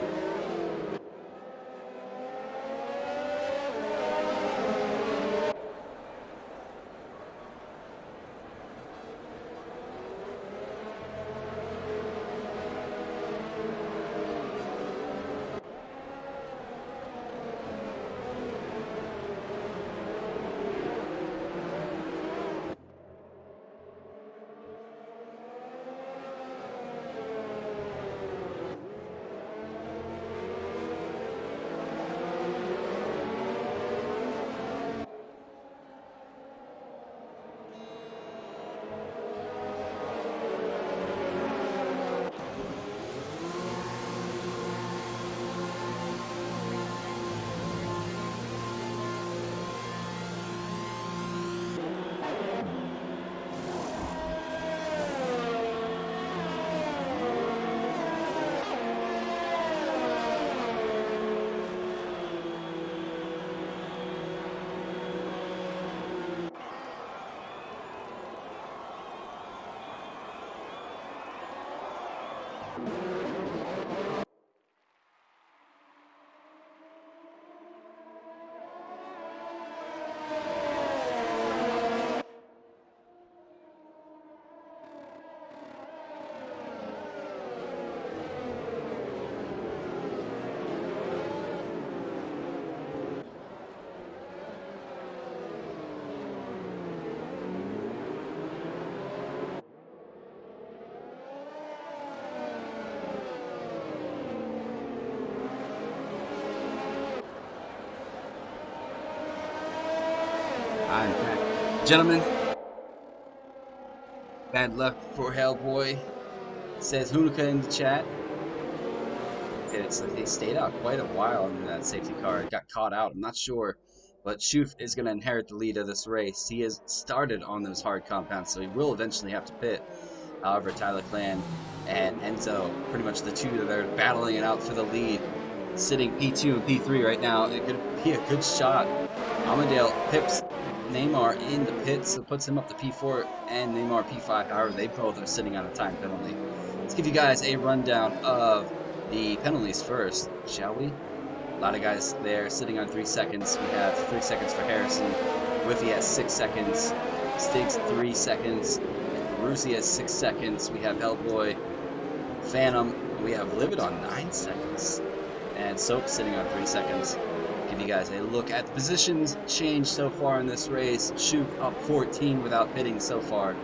time back. Gentlemen, bad luck for Hellboy, says Hunica in the chat. It's like they stayed out quite a while in that safety car. It got caught out, I'm not sure. But Schuf is going to inherit the lead of this race. He has started on those hard compounds, so he will eventually have to pit. However, Tyler Clan and Enzo, pretty much the two that are battling it out for the lead, sitting P2 and P3 right now. It could be a good shot. Amadale pips Neymar in the pits, so puts him up to P4 and Neymar P5. However, they both are sitting on a time penalty. Let's give you guys a rundown of the penalties first, shall we? A lot of guys there sitting on 3 seconds. We have 3 seconds for Harrison. Whiffy has 6 seconds. Stiggs 3 seconds. Rusi has 6 seconds. We have Hellboy, Phantom, and we have Livid on 9 seconds. And Soap sitting on 3 seconds. Give you guys a look at the positions change so far in this race. Schuf up 14 without pitting so far.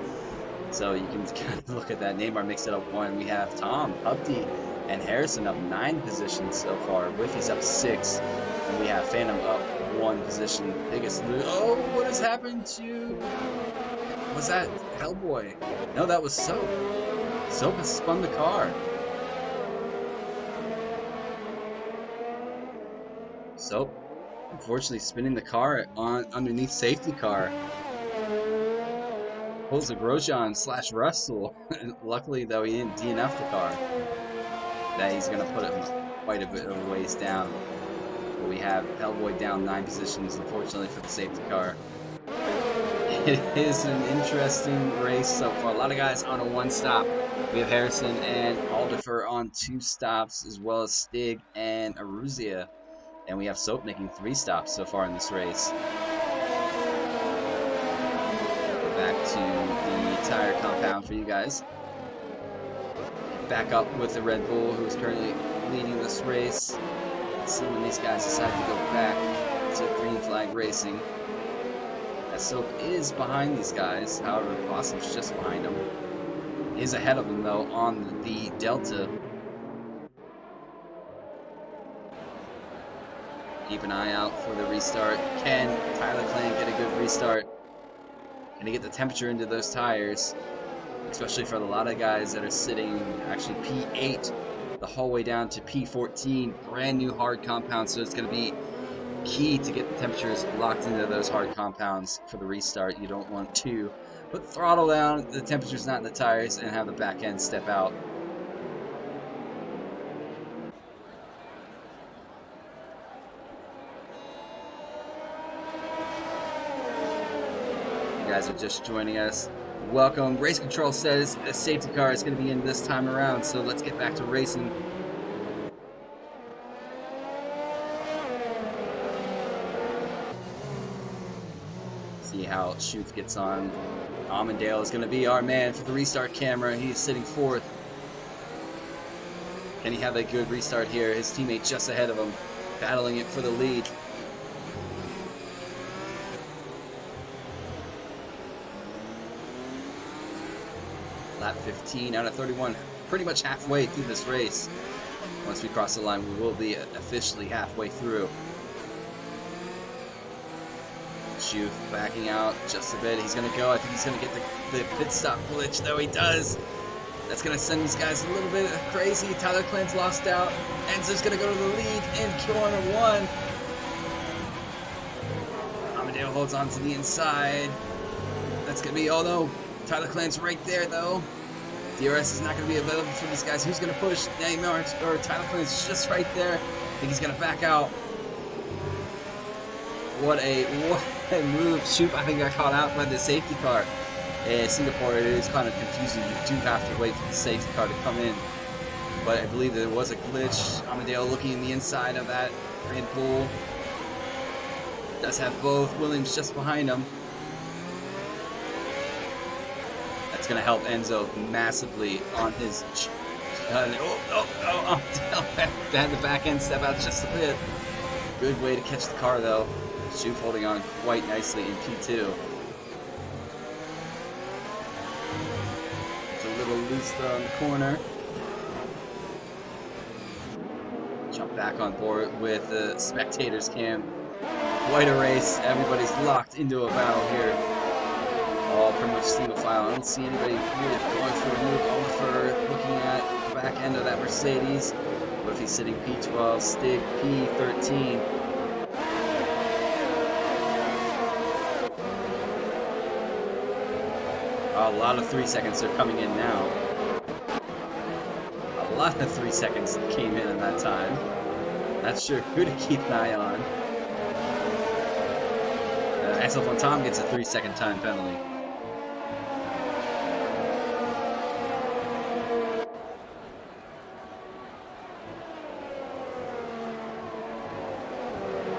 So you can kind of look at that. Neymar makes it up 1. We have Tom, Hubdy, and Harrison up 9 positions so far. Whiffy's up 6. And we have Phantom up 1 position. Biggest lose. Oh, what has happened to... Was that Hellboy? No, that was Soap. Soap has spun the car. Soap, unfortunately, spinning the car on underneath safety car. Pulls a Grosjean / Russell. Luckily, though, he didn't DNF the car. That he's going to put him quite a bit of a ways down. But we have Hellboy down 9 positions, unfortunately, for the safety car. It is an interesting race so far. A lot of guys on a 1 stop. We have Harrison and Alderfer on 2 stops, as well as Stig and Aruzia. And we have Soap making 3 stops so far in this race. Go back to the tire compound for you guys. Back up with the Red Bull, who is currently leading this race. Let's see when these guys decide to go back to Green Flag Racing. As Soap is behind these guys, however, Awesom's just behind him. He is ahead of them, though, on the Delta. Keep an eye out for the restart. Can Tyler Clan get a good restart? Can he get the temperature into those tires? Especially for a lot of guys that are sitting actually P8 the whole way down to P14. Brand new hard compounds, so it's going to be key to get the temperatures locked into those hard compounds for the restart. You don't want to put throttle down, the temperature's not in the tires, and have the back end step out. Guys are just joining us, welcome. Race Control says a safety car is going to be in this time around, so let's get back to racing. See how Schuf gets on. Amandale is going to be our man for the restart camera. He's sitting 4th. Can he have a good restart here? His teammate just ahead of him, battling it for the lead. Lap 15 out of 31, pretty much halfway through this race. Once we cross the line, we will be officially halfway through. Schuf backing out just a bit. He's going to go. I think he's going to get the pit stop glitch, though he does. That's going to send these guys a little bit crazy. Tyler Clan's lost out. Enzo's going to go to the lead in corner 1. Amadeo holds on to the inside. That's going to be, oh no. Tyler Clan's right there, though. DRS is not going to be available for these guys. Who's going to push? Neymar or Tyler Clan's just right there. I think he's going to back out. What a move. Schuf, I think, got caught out by the safety car. In Singapore, it is kind of confusing. You do have to wait for the safety car to come in. But I believe there was a glitch. Amadeo looking in the inside of that Red Bull. Does have both. Williams just behind him. That's going to help Enzo massively on his... had the back end step out just a bit. Good way to catch the car, though. Schuf holding on quite nicely in P2. It's a little loose, though, in the corner. Jump back on board with the spectators cam. Quite a race. Everybody's locked into a battle here. All pretty much single file. I don't see anybody really going for a move. Oliver looking at the back end of that Mercedes. What if he's sitting P12, Stig P13? A lot of 3 seconds are coming in now. A lot of 3 seconds came in that time. Not sure who to keep an eye on. Axel Fontaine gets a 3-second time penalty.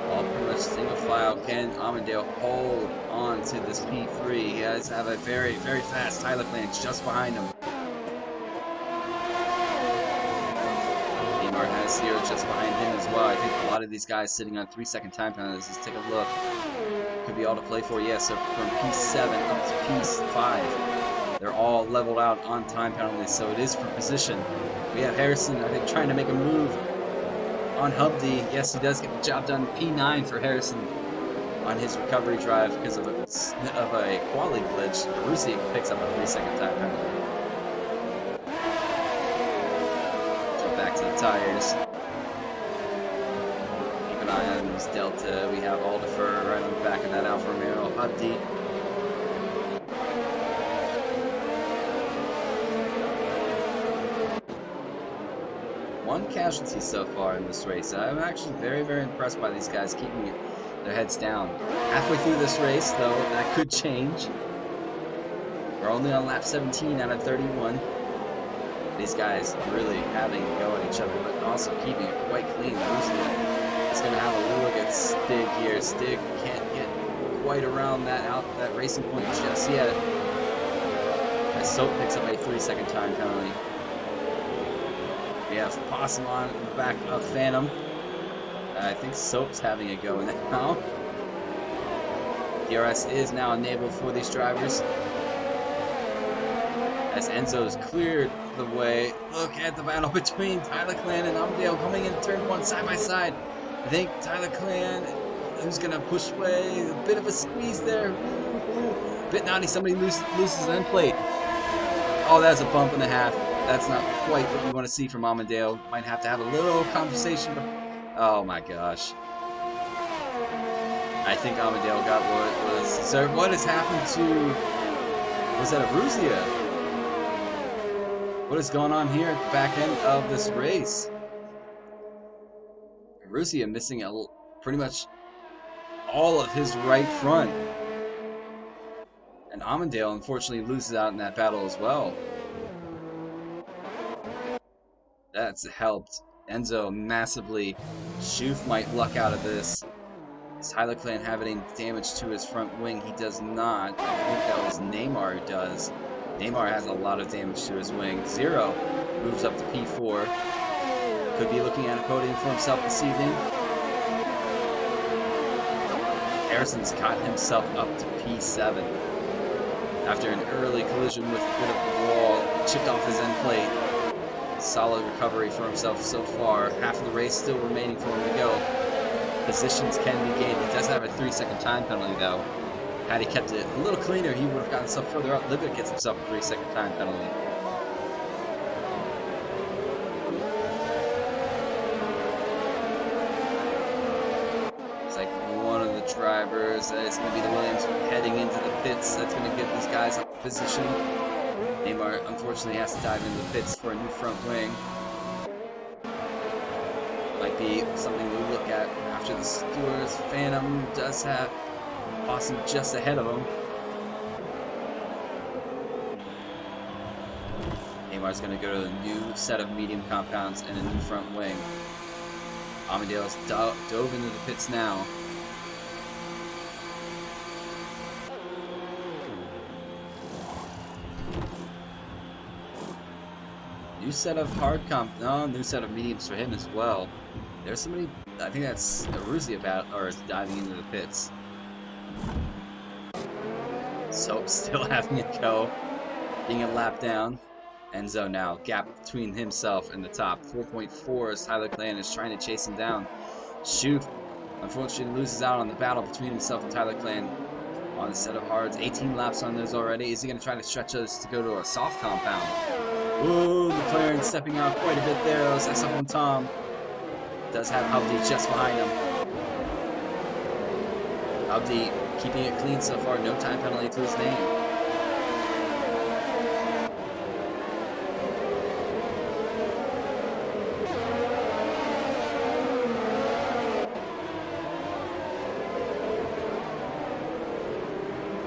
All pretty much single file. Can Amundale hold on to this P3? He does have a very, very fast Tyler Clanch just behind him. Neymar has Zero just behind him as well. I think a lot of these guys sitting on 3-second time penalties. Let's take a look. Could be all to play for. Yes, so from P7 up to P5, they're all leveled out on time penalties, so it is for position. We have Harrison, I think, trying to make a move on Hubdy. Yes, he does get the job done. P9 for Harrison on his recovery drive because of a quality glitch. Rusi picks up a 3-second time penalty. Jump back to the tires. Delta, we have Aldefer right on the back of that Alfa Romeo. Hubdy. One casualty so far in this race. I'm actually very, very impressed by these guys keeping their heads down. Halfway through this race, though, that could change. We're only on lap 17 out of 31. These guys really having a go at each other, but also keeping it quite clean. He's going to have a look at Stig here. Stig can't get quite around that racing point just yet. As Soap picks up a 3-second time penalty. We have Possum on the back of Phantom. I think Soap's having a go now. DRS is now enabled for these drivers. As Enzo's cleared the way. Look at the battle between Tyler Clan and Amundale coming in turn 1 side by side. I think Tyler Clan, who's going to push away, a bit of a squeeze there. Bit naughty, somebody loses an end plate. Oh, that's a bump and a half. That's not quite what you want to see from Amundale. Might have to have a little conversation. Oh my gosh. I think Amundale got what was... So what has happened to... Was that a Ruzia? What is going on here at the back end of this race? Ruzia missing pretty much all of his right front. And Amundale, unfortunately, loses out in that battle as well. That's helped Enzo massively. Schoof might luck out of this. Does Tyler Clan have any damage to his front wing? He does not. I think that was Neymar who does. Neymar has a lot of damage to his wing. Zero moves up to P4. Could be looking at a podium for himself this evening. Harrison's got himself up to P7. After an early collision with a bit of the wall, chipped off his end plate. Solid recovery for himself so far. Half of the race still remaining for him to go. Positions can be gained. He does have a 3-second time penalty though. Had he kept it a little cleaner, he would have gotten himself further up. Libet gets himself a 3-second time penalty. Drivers. It's going to be the Williams heading into the pits. That's going to get these guys up position. Neymar unfortunately has to dive into the pits for a new front wing. Might be something we look at after the Stewards. Phantom does have Possum just ahead of him. Neymar's going to go to a new set of medium compounds and a new front wing. Amundale's dove into the pits now. New set of new set of mediums for him as well. There's somebody, I think that's Aruzzi or is diving into the pits. Soap still having a go, being a lap down. Enzo now, gap between himself and the top. 4.4 as Tyler Clan is trying to chase him down. Shoot Unfortunately, loses out on the battle between himself and Tyler Clan on a set of hards. 18 laps on those already. Is he going to try to stretch us to go to a soft compound? Ooh, McLaren stepping out quite a bit there. Let's SF1 Tom. Does have Hubdy just behind him. Hubdy keeping it clean so far. No time penalty to his name.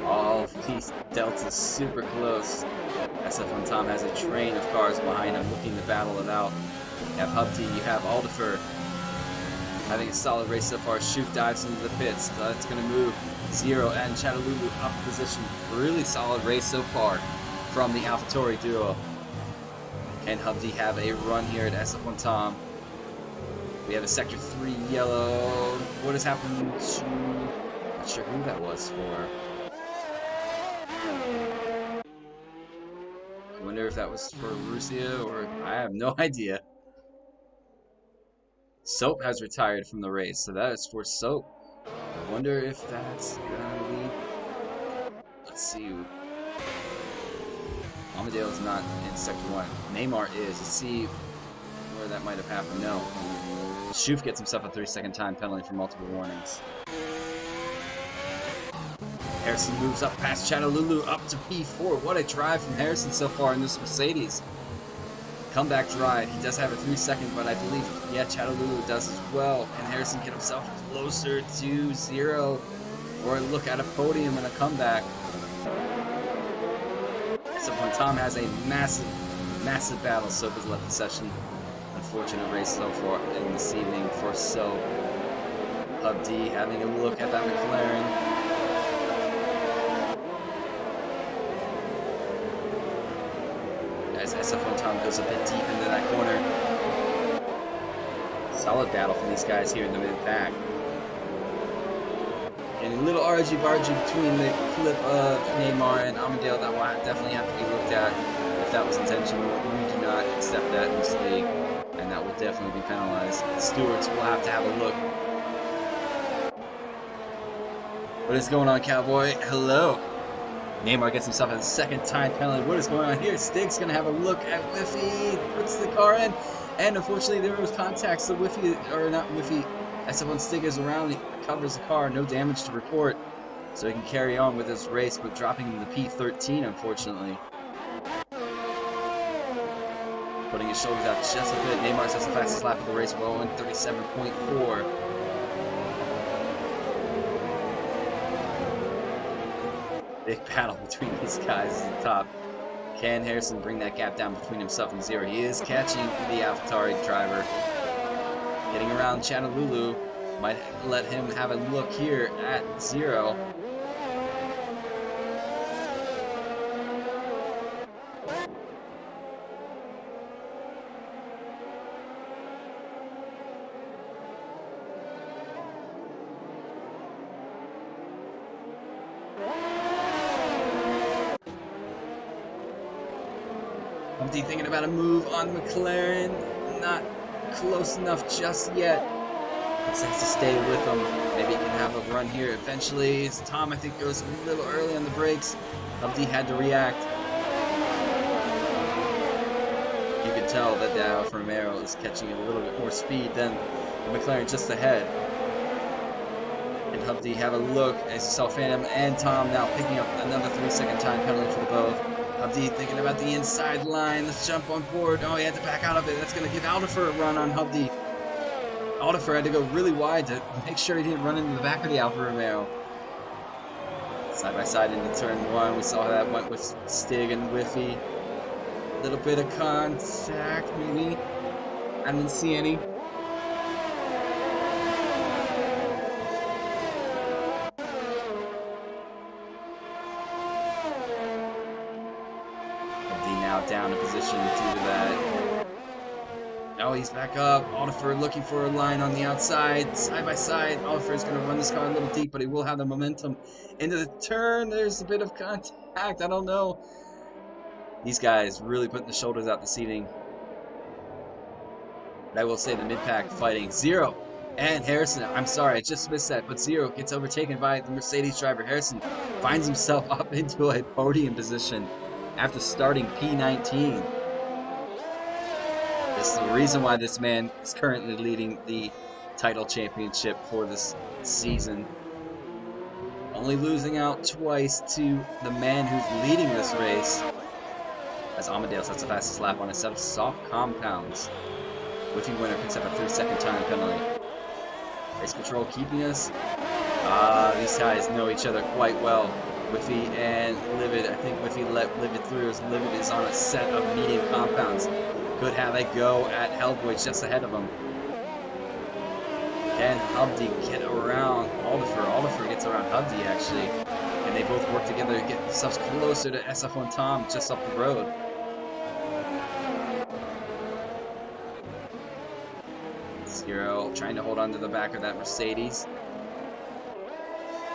All of these deltas super close. SF1 Tom has a train of cars behind him looking to battle it out. You have Hubdy, you have Aldifer. Having a solid race so far. Shoot dives into the pits. That's going to move. Zero and Chattalulu up position. Really solid race so far from the AlphaTauri duo. Can Hubdy have a run here at SF1 Tom? We have a Sector 3 yellow. What has happened to... Not sure who that was for. I wonder if that was for Russia or... I have no idea. Soap has retired from the race, so that is for Soap. I wonder if that's gonna be... Let's see. Amadeo is not in Sector 1. Neymar is. Let's see where that might have happened. No. Schoof gets himself a 3-second time penalty for multiple warnings. Harrison moves up past Chattalulu up to P4. What a drive from Harrison so far in this Mercedes. Comeback drive. He does have a 3-second, but I believe, yeah, Chattalulu does as well. Can Harrison get himself closer to 0 or look at a podium and a comeback? SF1 Tom has a massive battle. Soap has left the session. Unfortunate race so far in this evening for Soap. Hubdy having a look at that McLaren. As SF1 Tom goes a bit deep into that corner. Solid battle from these guys here in the mid-pack. And a little argy-bargy between the clip of Neymar and Amadeo that will definitely have to be looked at. If that was intentional, we do not accept that in this league, and that will definitely be penalized. The stewards will have to have a look. What is going on, Cowboy? Hello. Neymar gets himself a 2nd time penalty. What is going on here? Stig's going to have a look at Whiffy. Puts the car in. And unfortunately, there was contact. So Whiffy, or not Whiffy, SF1 Stig is around. He covers the car. No damage to report. So he can carry on with his race, but dropping him to P13, unfortunately. Putting his shoulders out just a bit. Neymar has the fastest lap of the race, well in 37.4. Big battle between these guys at the top. Can Harrison bring that gap down between himself and 0? He is catching the AlphaTauri driver. Getting around Chattalulu. Might let him have a look here at 0. Hubdy thinking about a move on McLaren. Not close enough just yet. He has to stay with him. Maybe he can have a run here eventually. Tom, I think, goes a little early on the brakes. Hubdy had to react. You can tell that the Alfa Romeo is catching a little bit more speed than the McLaren just ahead. And Hubdy have a look as you saw Phantom and Tom now picking up another 3-second time penalty for the both. Hubdy thinking about the inside line. Let's jump on board. Oh, he had to back out of it. That's going to give Aldifer a run on Hubdy. Aldifer had to go really wide to make sure he didn't run into the back of the Alfa Romeo. Side by side into turn 1. We saw how that went with Stig and Whiffy. A little bit of contact, maybe. I didn't see any. Down a position due to that. Now he's back up. Aldifer looking for a line on the outside. Side by side. Aldifer is going to run this car a little deep, but he will have the momentum into the turn. There's a bit of contact. I don't know. These guys really putting the shoulders out the seating. But I will say the mid-pack fighting. 0 And Harrison, I'm sorry, I just missed that, but Zero gets overtaken by the Mercedes driver. Harrison finds himself up into a podium position after starting P19. This is the reason why this man is currently leading the title championship for this season. Only losing out twice to the man who's leading this race. As Amadeus, that's the fastest lap on a set of soft compounds. Whiffy winner picks up a 3-second time penalty. Race control keeping us. These guys know each other quite well. Whiffy and Livid. I think Whiffy let Livid through as Livid is on a set of medium compounds. Could have a go at Hellboy just ahead of him. Can Hubdy get around Aldifer? Aldifer gets around Hubdy actually. And they both work together to get themselves closer to SF1 Tom just up the road. Zero trying to hold on to the back of that Mercedes.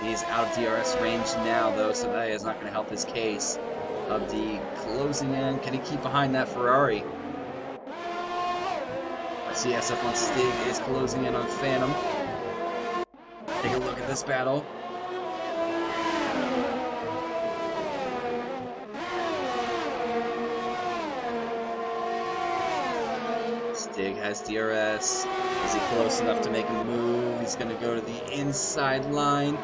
He's out of DRS range now though, so that is not going to help his case. Hubdy closing in. Can he keep behind that Ferrari? CSF1 Stig is closing in on Phantom. Take a look at this battle. Stig has DRS. Is he close enough to make a move? He's going to go to the inside line.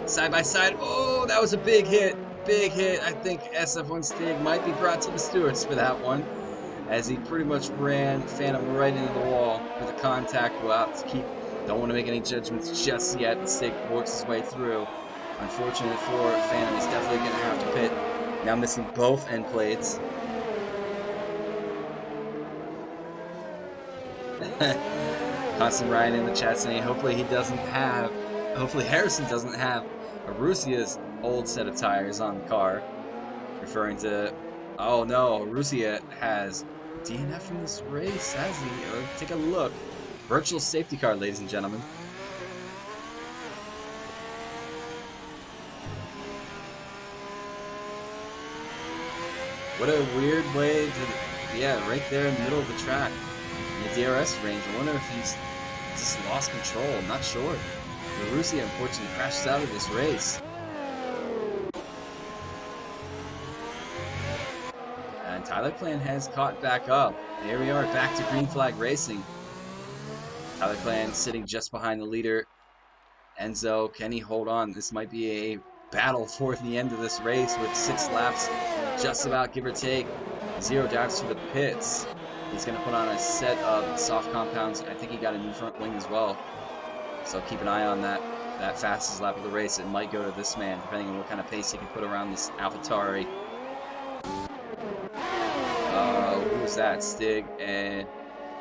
Side by side. Oh, that was a big hit. Big hit. I think SF1 Stig might be brought to the stewards for that one, as he pretty much ran Phantom right into the wall with a contact. Well, don't want to make any judgments just yet. Stig works his way through. Unfortunate for Phantom, he's definitely going to have to pit. Now missing both end plates. Constant Ryan in the chat saying hopefully Harrison doesn't have Arusia's old set of tires on the car. Referring to, oh no, Arusia has DNF from this race, has he? Take a look. Virtual safety car, ladies and gentlemen. What a weird way to, yeah, right there in the middle of the track. In the DRS range. I wonder if he's just lost control. I'm not sure. Marussia unfortunately crashes out of this race. And Tyler Clan has caught back up. Here we are, back to green flag racing. Tyler Clan sitting just behind the leader. Enzo, can he hold on? This might be a battle for the end of this race with 6 laps, just about, give or take. Zero dives to the pits. He's going to put on a set of soft compounds. I think he got a new front wing as well. So keep an eye on that fastest lap of the race. It might go to this man, depending on what kind of pace he can put around this AlphaTauri. Who's that? Stig and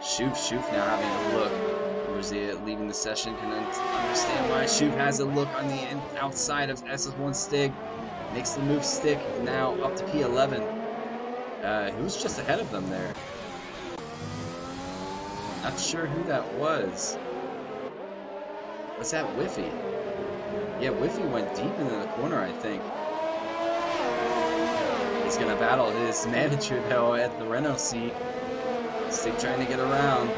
Shoof now having a look. Ruzia leaving the session. Can understand why Shoof has a look on the outside of SS1 Stig. Makes the move stick now up to P11. Who's just ahead of them there? Not sure who that was. Was that Whiffy? Yeah, Whiffy went deep into the corner, I think. He's gonna battle his manager though at the Renault seat. Stig trying to get around.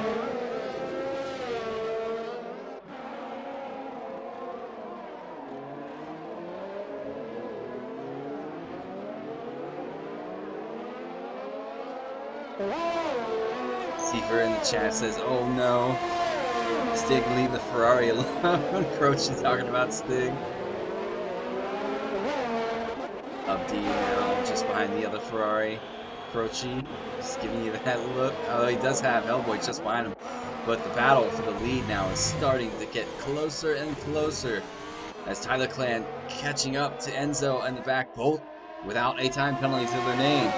Seifer in the chat says, oh no. Stig, leave the Ferrari alone. Croce talking about Stig. Abdi now just behind the other Ferrari. Croce just giving you that look. Although he does have Hellboy just behind him. But the battle for the lead now is starting to get closer and closer. As Tyler Clan catching up to Enzo and the back, both without a time penalty to their name.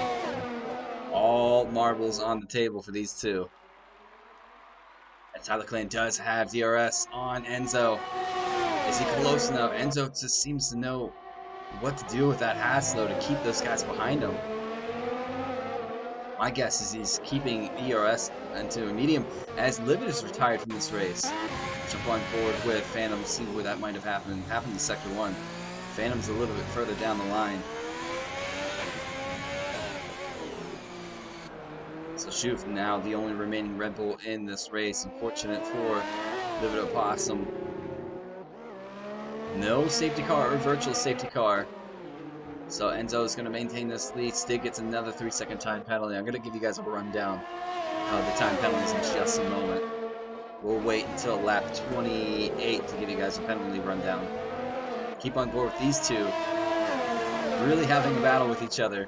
All marbles on the table for these two. And Tyler Clan does have DRS on Enzo. Is he close enough? Enzo just seems to know what to do with that Haas though to keep those guys behind him. My guess is he's keeping ERS into a medium as Livid is retired from this race. Jump on board with Phantom, see where that might have happened. Happened in Sector 1. Phantom's a little bit further down the line. So Schuf now the only remaining Red Bull in this race. Unfortunate for Livid Opossum. No safety car or virtual safety car. So Enzo is going to maintain this lead. Stig gets another 3-second time penalty. I'm going to give you guys a rundown of the time penalties in just a moment. We'll wait until lap 28 to give you guys a penalty rundown. Keep on board with these two. Really having a battle with each other.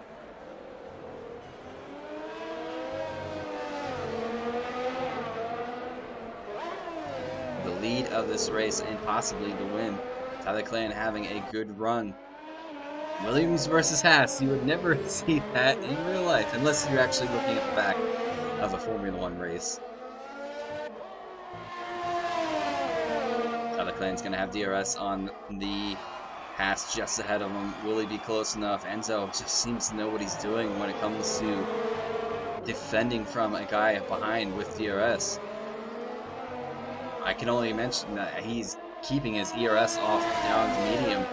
The lead of this race and possibly the win. Tyler Clan having a good run. Williams versus Haas. You would never see that in real life unless you're actually looking at the back of a Formula 1 race. Tyler Clan's going to have DRS on the Haas just ahead of him. Will he be close enough? Enzo just seems to know what he's doing when it comes to defending from a guy behind with DRS. I can only mention that he's keeping his ERS off down to medium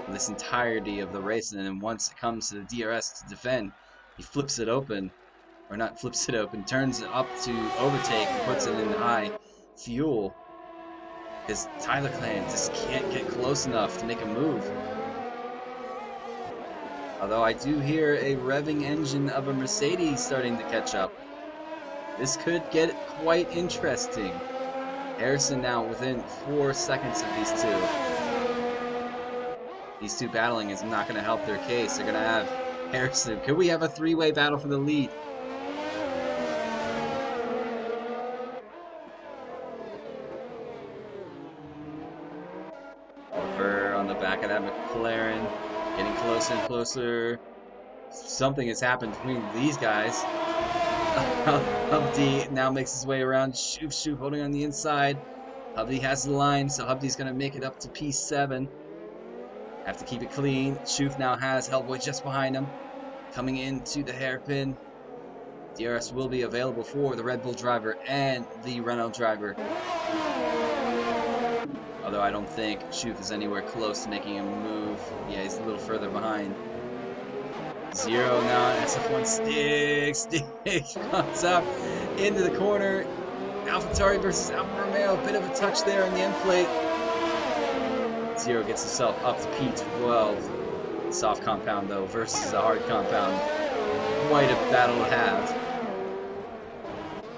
this entirety of the race, and then once it comes to the DRS to defend, he flips it open, or not flips it open, turns it up to overtake and puts it in high fuel. Because Tyler Clan just can't get close enough to make a move. Although I do hear a revving engine of a Mercedes starting to catch up. This could get quite interesting. Harrison now within 4 seconds of these two. These two battling is not going to help their case. They're going to have Harrison. Could we have a three-way battle for the lead? Over on the back of that McLaren. Getting closer and closer. Something has happened between these guys. Hubdy now makes his way around. Schuf holding on the inside. Hubdy has the line, so Hubdy's going to make it up to P7. Have to keep it clean. Schuf now has Hellboy just behind him. Coming into the hairpin. DRS will be available for the Red Bull driver and the Renault driver. Although I don't think Schuf is anywhere close to making a move. Yeah, he's a little further behind. Zero now, SF1 Stig comes up into the corner. AlphaTauri versus Alfa Romeo, bit of a touch there on the end plate. Zero gets himself up to P12. Soft compound though versus a hard compound. Quite a battle to have.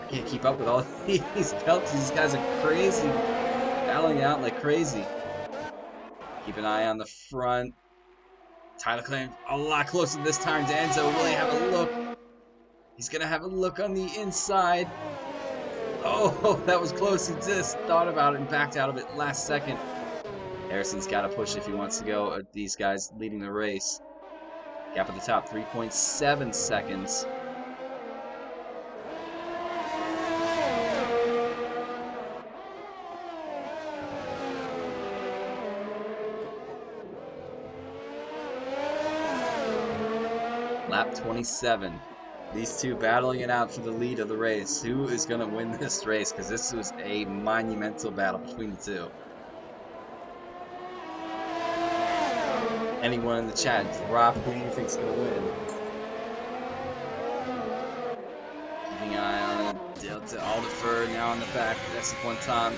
I can't keep up with all these belts. These guys are crazy. Battling out like crazy. Keep an eye on the front. Tyler Clan a lot closer this time to Enzo. Will he have a look? He's going to have a look on the inside. Oh, that was close. He just thought about it and backed out of it last second. Harrison's got to push if he wants to go. These guys leading the race. Gap at the top, 3.7 seconds. Lap 27. These two battling it out for the lead of the race. Who is going to win this race? Because this was a monumental battle between the two. Anyone in the chat, drop who you think's going to win. Keeping an eye on Delta Alderfer now on the back. That's one time.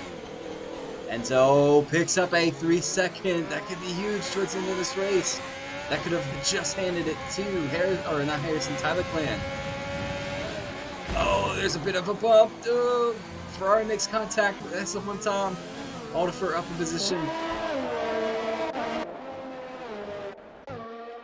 Enzo picks up a 3-second. That could be huge towards the end of this race. That could have just handed it to Tyler Clan. Oh, there's a bit of a bump. Oh, Ferrari makes contact with SF1 Tom. Alderfer up in position.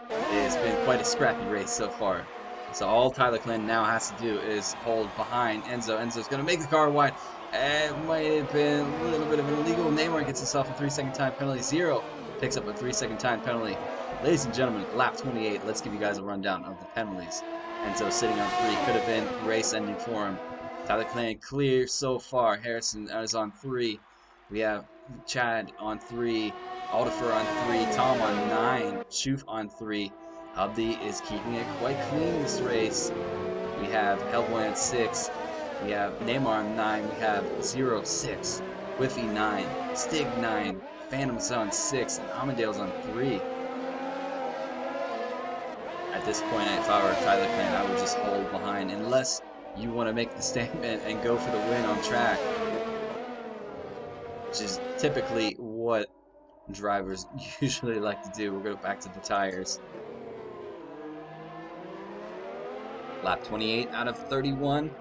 It has been quite a scrappy race so far. So all Tyler Clan now has to do is hold behind Enzo. Enzo's going to make the car wide. It might have been a little bit of an illegal. Neymar gets himself a 3-second time penalty. Zero picks up a 3-second time penalty. Ladies and gentlemen, lap 28, let's give you guys a rundown of the penalties. Enzo sitting on 3, could have been race ending for him. Tyler Clan clear so far. Harrison is on 3. We have Chad on 3. Alderfer on 3. Tom on 9. Schuf on 3. Hubdy is keeping it quite clean this race. We have Hellboy on 6. We have Neymar on 9. We have 0-6. Whiffy 9. Stig 9. Phantom's on 6. And Amandale's on 3. At this point, if I were Tyler Clan, I would just hold behind unless you want to make the statement and go for the win on track, which is typically what drivers usually like to do. We'll go back to the tires. Lap 28 out of 31.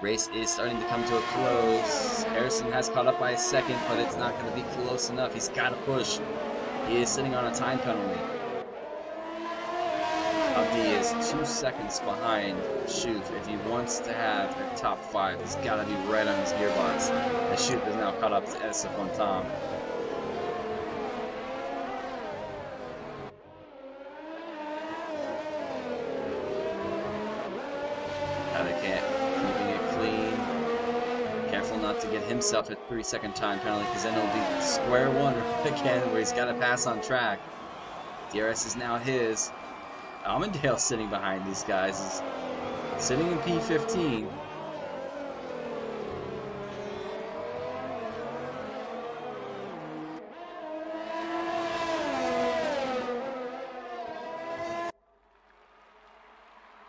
Race is starting to come to a close. Harrison has caught up by a second, but it's not going to be close enough. He's got to push. He is sitting on a time penalty. Abdi is 2 seconds behind Shoof. If he wants to have a top 5, he's got to be right on his gearbox. As Shoof is now caught up to Estefan Tom. Keeping it clean. Careful not to get himself a 3-second time penalty, because then it'll be square one again where he's got to pass on track. DRS is now his. Almondale sitting behind these guys is sitting in P15.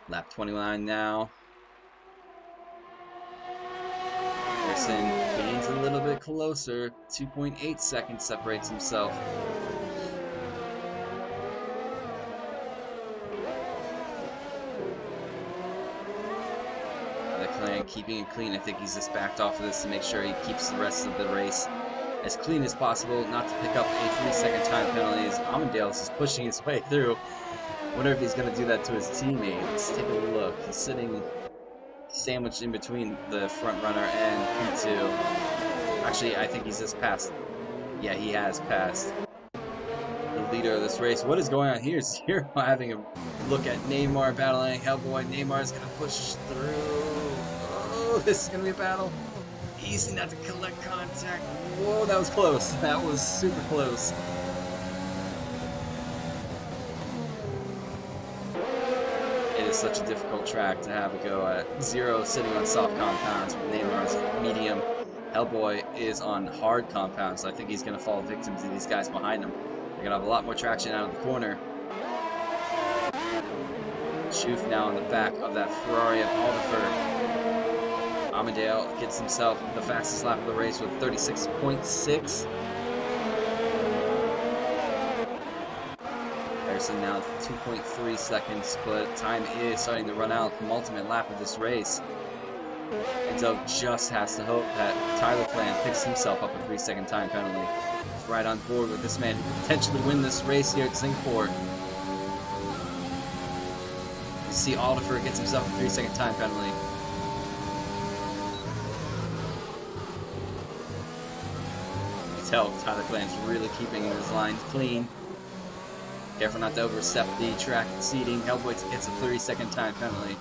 Lap 29 now. Harrison gains a little bit closer. 2.8 seconds separates himself. Keeping it clean. I think he's just backed off of this to make sure he keeps the rest of the race as clean as possible, not to pick up a 3-second time penalty. As Amandale is pushing his way through. Wonder if he's going to do that to his teammate. Let's take a look. He's sitting sandwiched in between the front runner and P2. Actually, I think he's just passed. Yeah, he has passed the leader of this race. What is going on here? Zero having a look at Neymar battling Hellboy. Neymar's going to push through. Oh, this is going to be a battle. Easy not to collect contact. Whoa, that was close. That was super close. It is such a difficult track to have a go at. Zero sitting on soft compounds with Neymar's medium. Hellboy is on hard compounds, so I think he's going to fall victim to these guys behind him. They're going to have a lot more traction out of the corner. Schoof now on the back of that Ferrari of Alderfer. Amadale gets himself the fastest lap of the race with 36.6. Harrison now 2.3 seconds, but time is starting to run out from ultimate lap of this race. And so just has to hope that Tyler Clan picks himself up a 3-second time penalty. He's right on board with this man who could potentially win this race here at Singapore. You see Alderfer gets himself a 3-second time penalty. Tell Tyler Clan's really keeping his lines clean. Careful not to overstep the track seating. Hellboy gets a 30-second time penalty.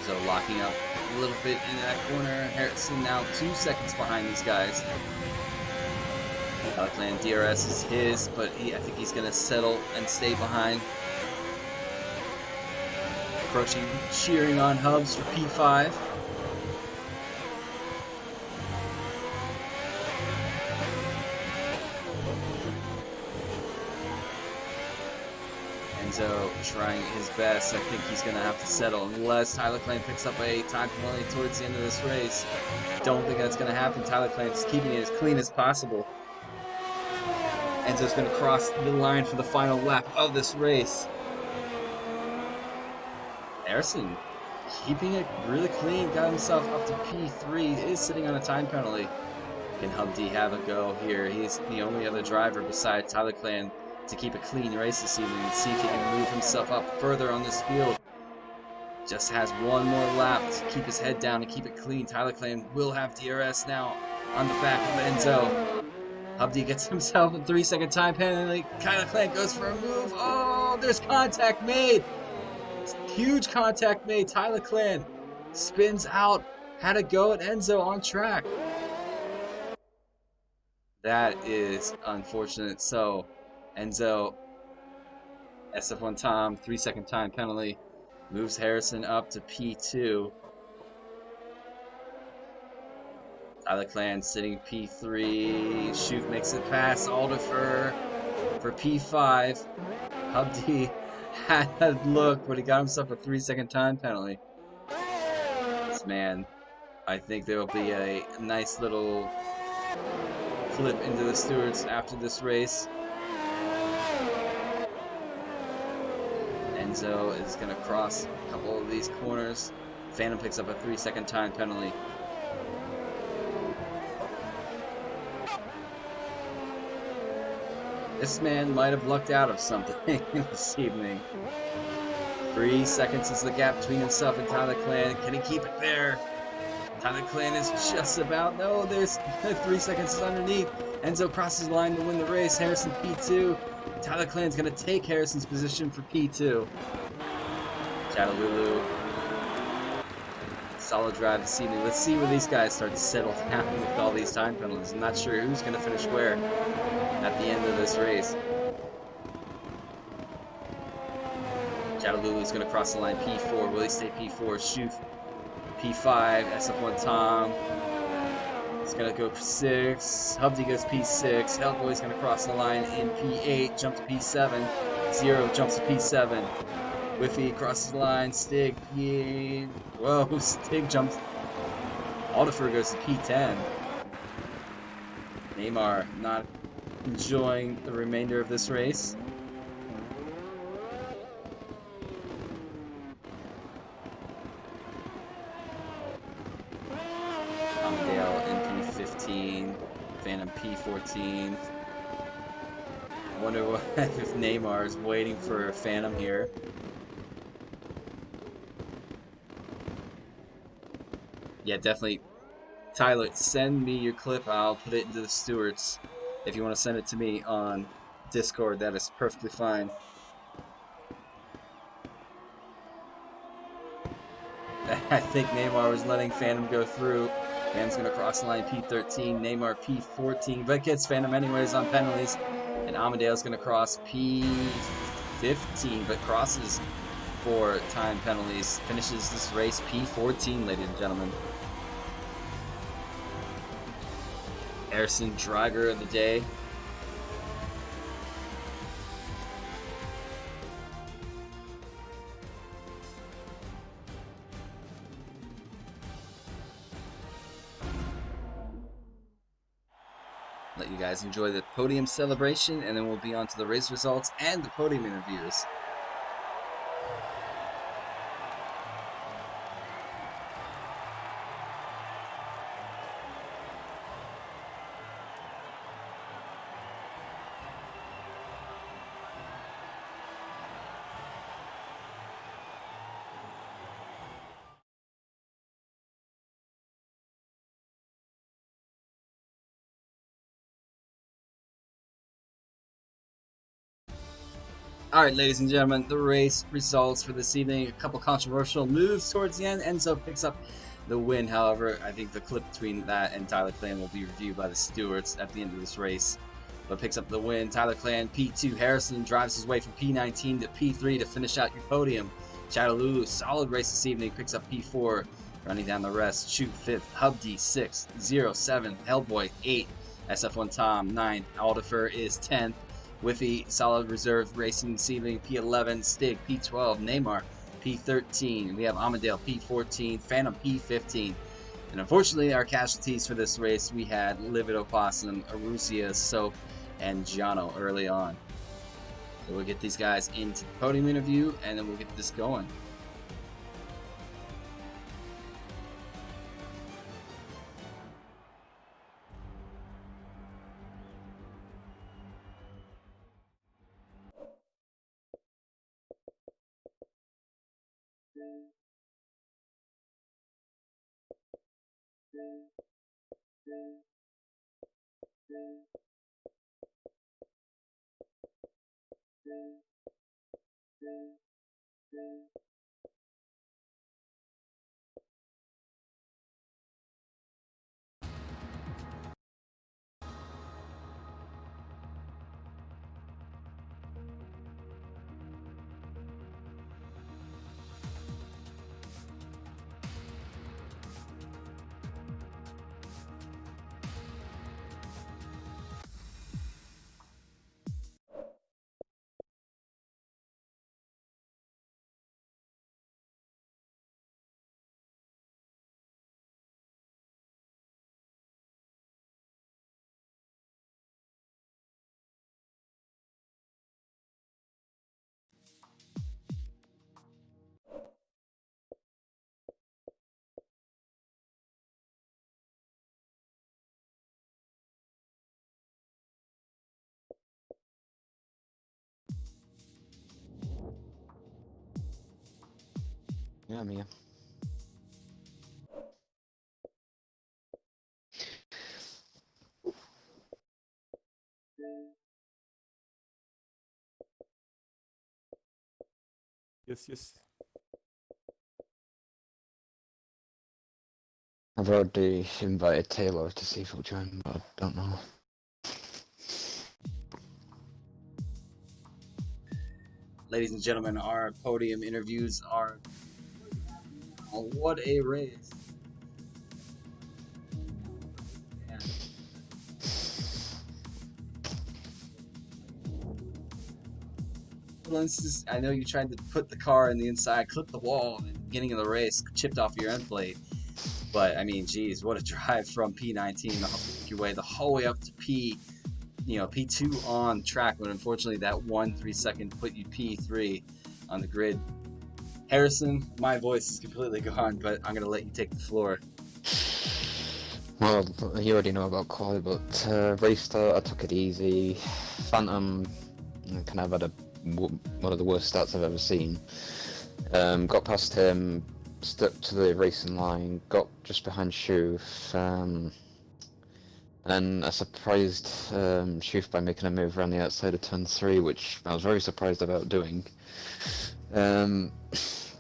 So locking up a little bit in that corner. Harrison now 2 seconds behind these guys. Alclan DRS is his, but I think he's going to settle and stay behind. Approaching, cheering on Hubs for P5. Enzo trying his best. I think he's going to have to settle unless Tyler Clan picks up a time penalty towards the end of this race. Don't think that's going to happen. Tyler Clan is keeping it as clean as possible. Enzo's going to cross the line for the final lap of this race. Harrison keeping it really clean. Got himself up to P3. Is sitting on a time penalty. Can Hubdi have a go here? He's the only other driver besides Tyler Clan to keep a clean race this evening and see if he can move himself up further on this field. Just has one more lap to keep his head down and keep it clean. Tyler Clan will have DRS now on the back of Enzo. Hubdi gets himself a 3-second time penalty. Tyler Clan goes for a move. Oh, there's contact made. Huge contact made. Tyler Clan spins out. Had a go at Enzo on track. That is unfortunate. So Enzo SF1 Tom, 3-second time penalty. Moves Harrison up to P2. Tyler Clan sitting P3. Shute makes it past Alderfer for P5. Hubdy had a look, but he got himself a 3-second time penalty. This man, I think there will be a nice little clip into the stewards after this race. Enzo is going to cross a couple of these corners. Phantom picks up a 3-second time penalty. This man might have lucked out of something this evening. 3 seconds is the gap between himself and Tyler Clan. Can he keep it there? Tyler Clan is just about... No, there's 3 seconds is underneath. Enzo crosses the line to win the race. Harrison P2. Tyler Clan's going to take Harrison's position for P2. Chattalulu. Solid drive this evening. Let's see where these guys start to settle down with all these time penalties. I'm not sure who's going to finish where at the end of this race. Chattalulu is going to cross the line P4. Will he stay P4? Shoot. P5. SF1 Tom. He's going to go P6. Hubdy goes P6. Hellboy's going to cross the line in P8. Jump to P7. Zero jumps to P7. Whiffy crosses the line. Stig P8. Whoa, Stig jumps. Alderfer goes to P10. Neymar not enjoying the remainder of this race. Amadale in P15, Phantom P14. I wonder what, if Neymar is waiting for a Phantom here. Yeah, definitely. Tyler, send me your clip. I'll put it into the stewards. If you want to send it to me on Discord, that is perfectly fine. I think Neymar was letting Phantom go through. Phantom's going to cross the line P13. Neymar P14, but gets Phantom anyways on penalties. And Amadale's going to cross P15, but crosses for time penalties. Finishes this race P14, ladies and gentlemen. Harrison, driver of the day. Let you guys enjoy the podium celebration, and then we'll be on to the race results and the podium interviews. Alright, ladies and gentlemen, the race results for this evening. A couple controversial moves towards the end. Enzo picks up the win, however. I think the clip between that and Tyler Clan will be reviewed by the stewards at the end of this race. But picks up the win. Tyler Clan, P2. Harrison drives his way from P19 to P3 to finish out your podium. Chattalulu, solid race this evening, picks up P4. Running down the rest, Shoot 5th, Hubdy 6th, 0 7th, Hellboy 8th, SF1 Tom 9th, Alderfer is 10th. Whiffy, solid reserve racing this evening, P11, Stig, P12, Neymar, P13. We have Amadale, P14, Phantom, P15. And unfortunately, our casualties for this race, we had Livid Opossum, Arusia, Soap, and Giano early on. So we'll get these guys into the podium interview, and then we'll get this going. Yeah, I'm here. Yes. I've already invited Taylor to see if he'll join, but I don't know. Ladies and gentlemen, our podium interviews are. Oh, what a race! Man. I know you tried to put the car in the inside, clip the wall at the beginning of the race, chipped off your end plate. But I mean, geez, what a drive from P19 to make your way the whole way up to P2 on track. But unfortunately, that 3 second put you P3 on the grid. Harrison, my voice is completely gone, but I'm gonna let you take the floor. Well, you already know about quali, but race start, I took it easy. Phantom kind of had one of the worst starts I've ever seen. Got past him, stuck to the racing line, got just behind Shoof, and I surprised Shoof by making a move around the outside of turn 3, which I was very surprised about doing.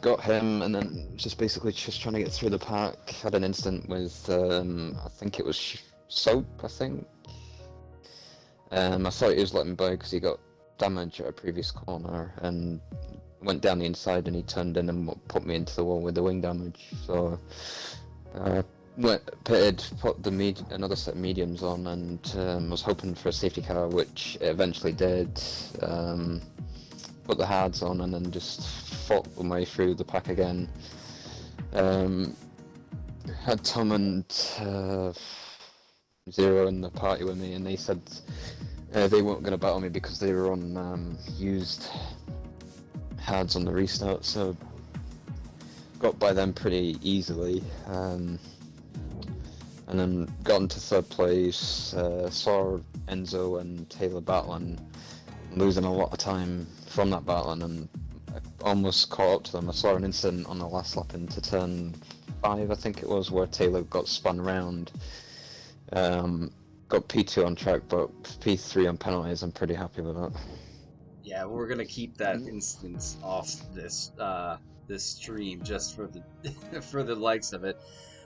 Got him, and then basically trying to get through the pack. Had an incident with, I think it was Soap, I think. I thought he was letting me by because he got damage at a previous corner and went down the inside, and he turned in and put me into the wall with the wing damage. So pitted, put another set of mediums on, and was hoping for a safety car, which it eventually did. Put the hards on, and then just fought my way through the pack again. Had Tom and Zero in the party with me, and they said they weren't going to battle me because they were on used hards on the restart, so got by them pretty easily. And then got into third place, saw Enzo and Taylor battling, losing a lot of time from that battle, and I almost caught up to them. I saw an incident on the last lap into turn 5, I think it was, where Taylor got spun around. Got P2 on track, but P3 on penalties. I'm pretty happy with that. Yeah, we're gonna keep that instance off this stream just for the for the likes of it.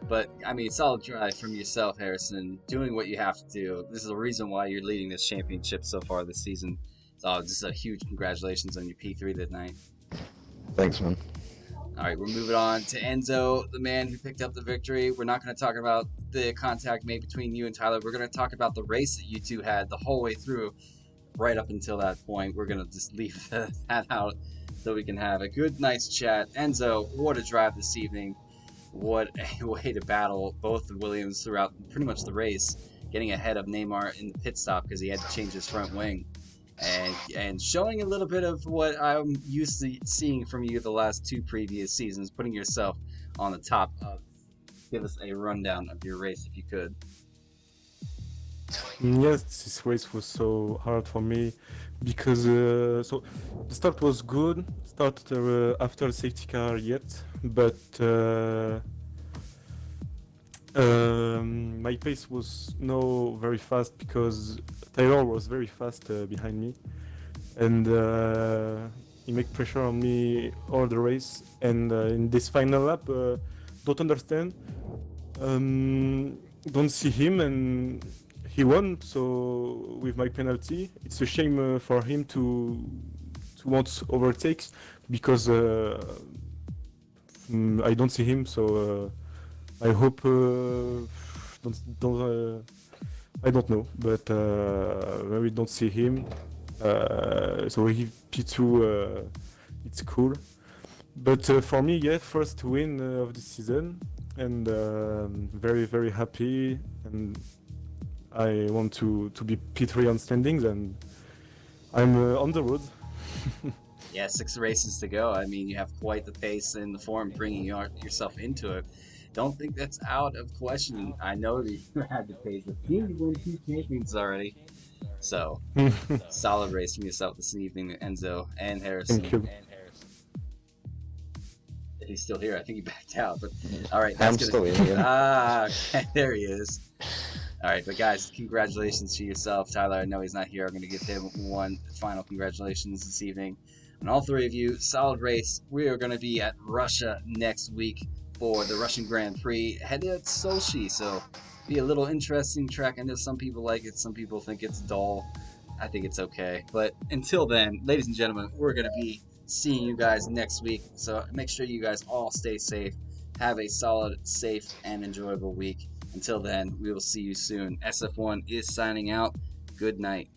But I mean, solid drive from yourself, Harrison. Doing what you have to do. This is the reason why you're leading this championship so far this season. So just a huge congratulations on your P3 tonight. Thanks, man. All right, we're moving on to Enzo, the man who picked up the victory. We're not going to talk about the contact made between you and Tyler. We're going to talk about the race that you two had the whole way through, right up until that point. We're going to just leave that out so we can have a good, nice chat. Enzo, what a drive this evening. What a way to battle both the Williams throughout pretty much the race, getting ahead of Neymar in the pit stop because he had to change his front wing. And showing a little bit of what I'm used to seeing from you the last 2 previous seasons, putting yourself on the top of. Give us a rundown of your race if you could. Yes, this race was so hard for me because so the start was good. Start after the safety car yet, but my pace was no very fast because Taylor was very fast behind me, and he made pressure on me all the race. And in this final lap, don't understand, don't see him, and he won. So with my penalty, it's a shame for him to want overtakes because I don't see him. So I hope I don't know, but when we don't see him, so he P2, it's cool. But for me, yeah, first win of the season, and very, very happy, and I want to be P3 on standings, and I'm on the road. Yeah, 6 races to go. I mean, you have quite the pace and the form bringing yourself into it. Don't think that's out of question. I know that you had the pace. The team to win 2 champions already. So, solid race from yourself this evening, Enzo and Harrison. Thank you. if he's still here. I think he backed out. But all right, I'm that's still gonna. here. Okay, there he is. All right, but guys, congratulations to yourself, Tyler. I know he's not here. I'm going to give him one final congratulations this evening. And all three of you, solid race. We are going to be at Russia next week for the Russian Grand Prix, headed at Sochi. So, be a little interesting track. I know some people like it, some people think it's dull. I think it's okay. But until then, ladies and gentlemen, we're going to be seeing you guys next week. So, make sure you guys all stay safe. Have a solid, safe, and enjoyable week. Until then, we will see you soon. SF1 is signing out. Good night.